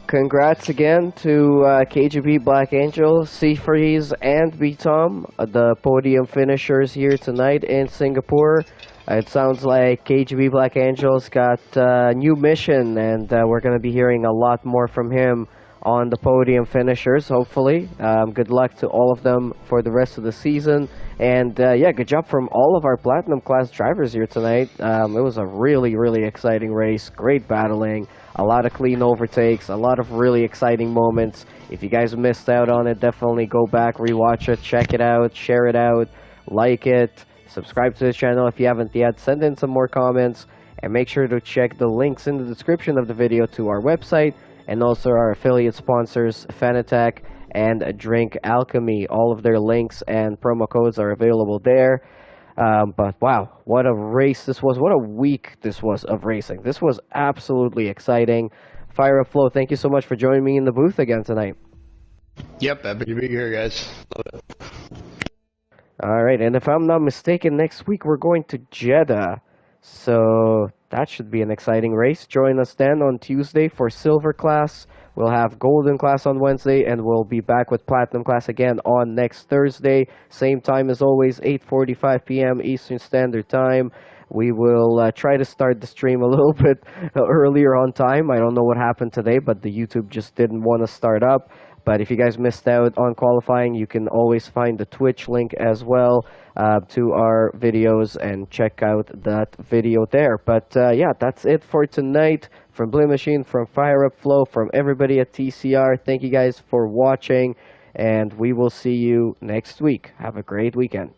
congrats again to KGB Black Angel, Seafreeze, and B-Tom, the podium finishers here tonight in Singapore. It sounds like KGB Black Angel's got a new mission, and we're going to be hearing a lot more from him on the podium finishers, hopefully. Good luck to all of them for the rest of the season. And yeah, good job from all of our Platinum class drivers here tonight. It was a really, really exciting race. Great battling. A lot of clean overtakes. A lot of really exciting moments. If you guys missed out on it, definitely go back, rewatch it, check it out, share it out, like it. Subscribe to the channel if you haven't yet. Send in some more comments. And make sure to check the links in the description of the video to our website. And also our affiliate sponsors, Fanatec and Drink Alchemy. All of their links and promo codes are available there. But wow, what a race this was. What a week this was of racing. This was absolutely exciting. Fire Up Flo, thank you so much for joining me in the booth again tonight. Yep, happy to be here, guys. Love it. All right, and if I'm not mistaken, next week we're going to Jeddah. So that should be an exciting race. Join us then on Tuesday for Silver Class. We'll have Golden Class on Wednesday, and we'll be back with Platinum Class again on next Thursday. Same time as always, 8:45 p.m. Eastern Standard Time. We will try to start the stream a little bit earlier on time. I don't know what happened today, but the YouTube just didn't want to start up. But if you guys missed out on qualifying, you can always find the Twitch link as well to our videos and check out that video there. But yeah, that's it for tonight. From Blue Machine, from Fire Up Flo, from everybody at TCR, thank you guys for watching, and we will see you next week. Have a great weekend.